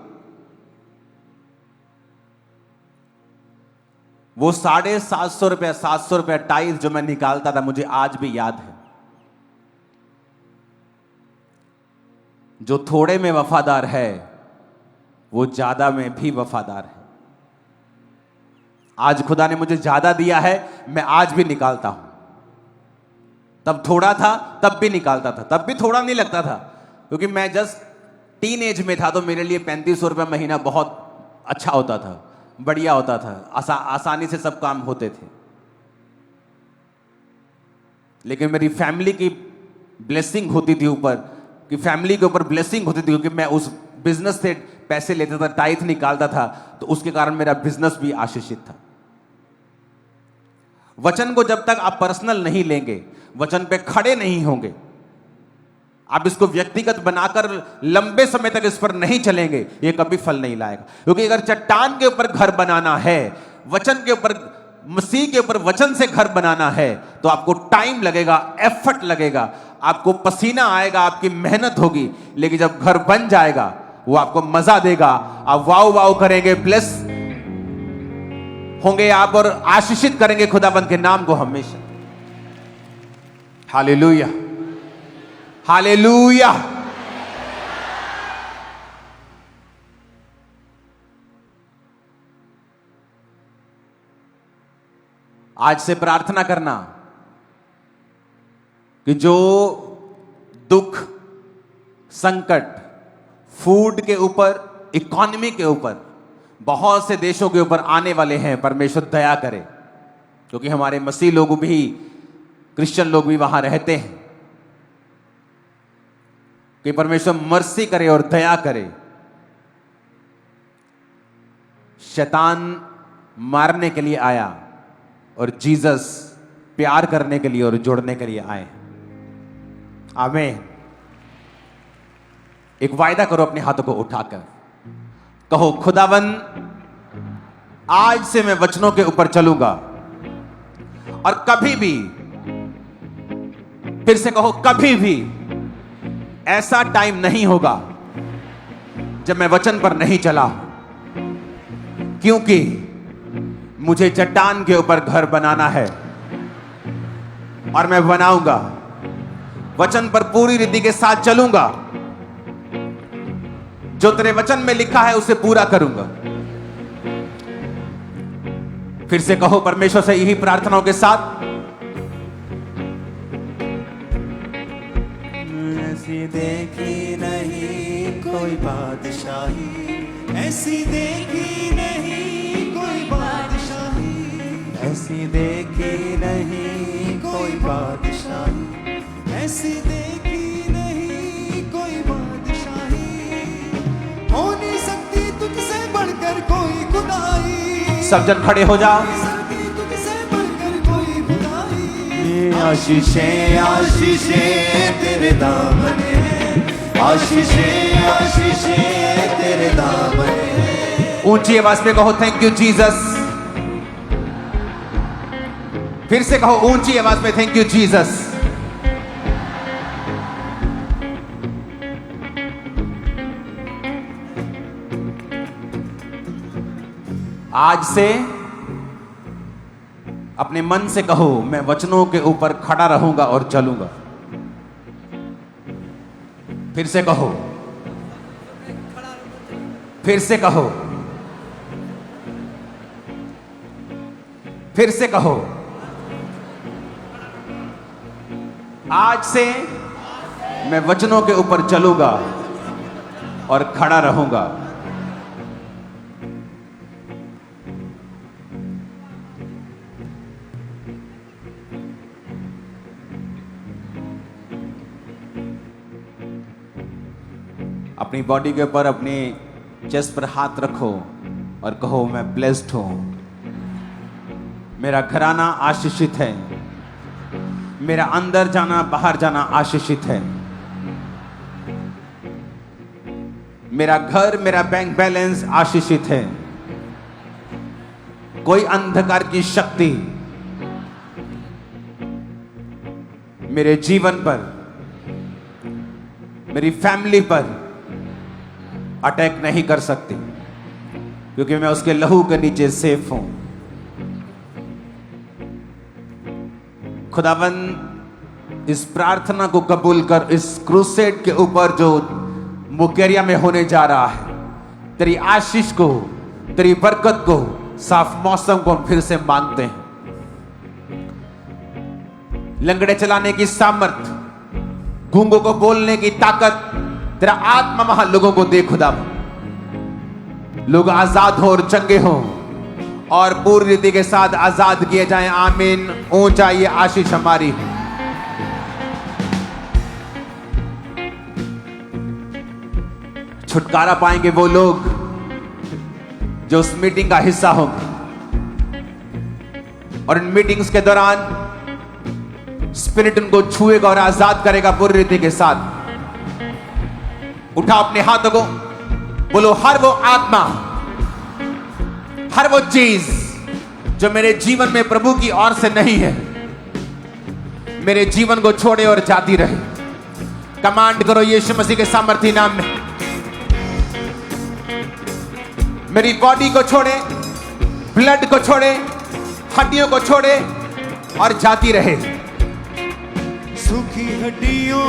वो 750 रुपया, 700 रुपया टाइल जो मैं निकालता था, मुझे आज भी याद है। जो थोड़े में वफादार है वो ज्यादा में भी वफादार है। आज खुदा ने मुझे ज्यादा दिया है, मैं आज भी निकालता हूं। तब थोड़ा था तब भी निकालता था, तब भी थोड़ा नहीं लगता था, क्योंकि मैं जस्ट टीन एज में था। तो मेरे लिए 3500 रुपया महीना बहुत अच्छा होता था, बढ़िया होता था, आसानी से सब काम होते थे। लेकिन मेरी फैमिली की ब्लेसिंग होती थी ऊपर, कि फैमिली के ऊपर ब्लेसिंग होती थी, क्योंकि मैं उस बिजनेस से पैसे लेता था, टाइथ निकालता था, तो उसके कारण मेरा बिजनेस भी आशीषित था। वचन को जब तक आप पर्सनल नहीं लेंगे, वचन पे खड़े नहीं होंगे, आप इसको व्यक्तिगत बनाकर लंबे समय तक इस पर नहीं चलेंगे, ये कभी फल नहीं लाएगा। क्योंकि अगर चट्टान के ऊपर घर बनाना है, वचन के ऊपर, मसीह के ऊपर वचन से घर बनाना है, तो आपको टाइम लगेगा, एफर्ट लगेगा, आपको पसीना आएगा, आपकी मेहनत होगी। लेकिन जब घर बन जाएगा वो आपको मजा देगा, आप वाव वाव करेंगे, ब्लेस होंगे आप और आशीषित करेंगे खुदाबंद के नाम को हमेशा। Hallelujah, hallelujah. आज से प्रार्थना करना कि जो दुख, संकट, फूड के ऊपर, इकोनॉमी के ऊपर, बहुत से देशों के ऊपर आने वाले हैं, परमेश्वर दया करे, क्योंकि हमारे मसीह लोग भी, क्रिश्चियन लोग भी वहां रहते हैं, कि परमेश्वर मर्सी करे और दया करे। शैतान मारने के लिए आया और जीसस प्यार करने के लिए और जोड़ने के लिए आए। आमीन। एक वायदा करो अपने हाथों को उठाकर, कहो खुदावन आज से मैं वचनों के ऊपर चलूंगा और कभी भी, फिर से कहो कभी भी ऐसा टाइम नहीं होगा जब मैं वचन पर नहीं चला, क्योंकि मुझे चट्टान के ऊपर घर बनाना है और मैं बनाऊंगा, वचन पर पूरी रीति के साथ चलूंगा, जो तेरे वचन में लिखा है उसे पूरा करूंगा। फिर से कहो परमेश्वर से यही प्रार्थनाओं के साथ, ऐसी देखी नहीं कोई बादशाही, ऐसी देखी नहीं कोई बादशाही, ऐसी देखी नहीं कोई बादशाही, ऐसी देखी नहीं कोई बादशाही, हो नहीं सकती तुझसे बढ़कर कोई खुदाई। सब जन खड़े हो जाओ। तुझसे बढ़कर कोई खुदाई। ये आशीषें आशीषें तेरे दामने हैं, आशीषें आशीषें तेरे दामने हैं। ऊंची आवाज में कहो थैंक यू जीसस। फिर से कहो ऊंची आवाज में थैंक यू जीसस। आज से अपने मन से कहो मैं वचनों के ऊपर खड़ा रहूंगा और चलूंगा। फिर से कहो, फिर से कहो, फिर से कहो, आज से मैं वचनों के ऊपर चलूंगा और खड़ा रहूंगा। अपनी बॉडी के ऊपर अपने चेस्ट पर हाथ रखो और कहो मैं ब्लेस्ड हूं, मेरा घराना आशीषित है, मेरा अंदर जाना बाहर जाना आशीषित है, मेरा घर मेरा बैंक बैलेंस आशीषित है। कोई अंधकार की शक्ति मेरे जीवन पर, मेरी फैमिली पर अटैक नहीं कर सकती, क्योंकि मैं उसके लहू के नीचे सेफ हूं। खुदावन इस प्रार्थना को कबूल कर, इस क्रूसेड के ऊपर जो मुकेरिया में होने जा रहा है, तेरी आशीष को, तेरी बरकत को, साफ मौसम को हम फिर से मांगते हैं। लंगड़े चलाने की सामर्थ, गूंगों को बोलने की ताकत, तेरा आत्मा वहां लोगों को दे खुदा। लोग आजाद हो और चंगे हो और पूरी रीति के साथ आजाद किए जाएं। आमीन। ऊंचा ये आशीष हमारी। छुटकारा पाएंगे वो लोग जो उस मीटिंग का हिस्सा होंगे, और इन मीटिंग्स के दौरान स्पिरिट उनको छुएगा और आजाद करेगा पूरी रीति के साथ। उठाओ अपने हाथों को, बोलो हर वो आत्मा, हर वो चीज जो मेरे जीवन में प्रभु की ओर से नहीं है, मेरे जीवन को छोड़े और जाती रहे। कमांड करो यीशु मसीह के सामर्थी नाम में, मेरी बॉडी को छोड़े, ब्लड को छोड़े, हड्डियों को छोड़े और जाती रहे। सूखी हड्डियों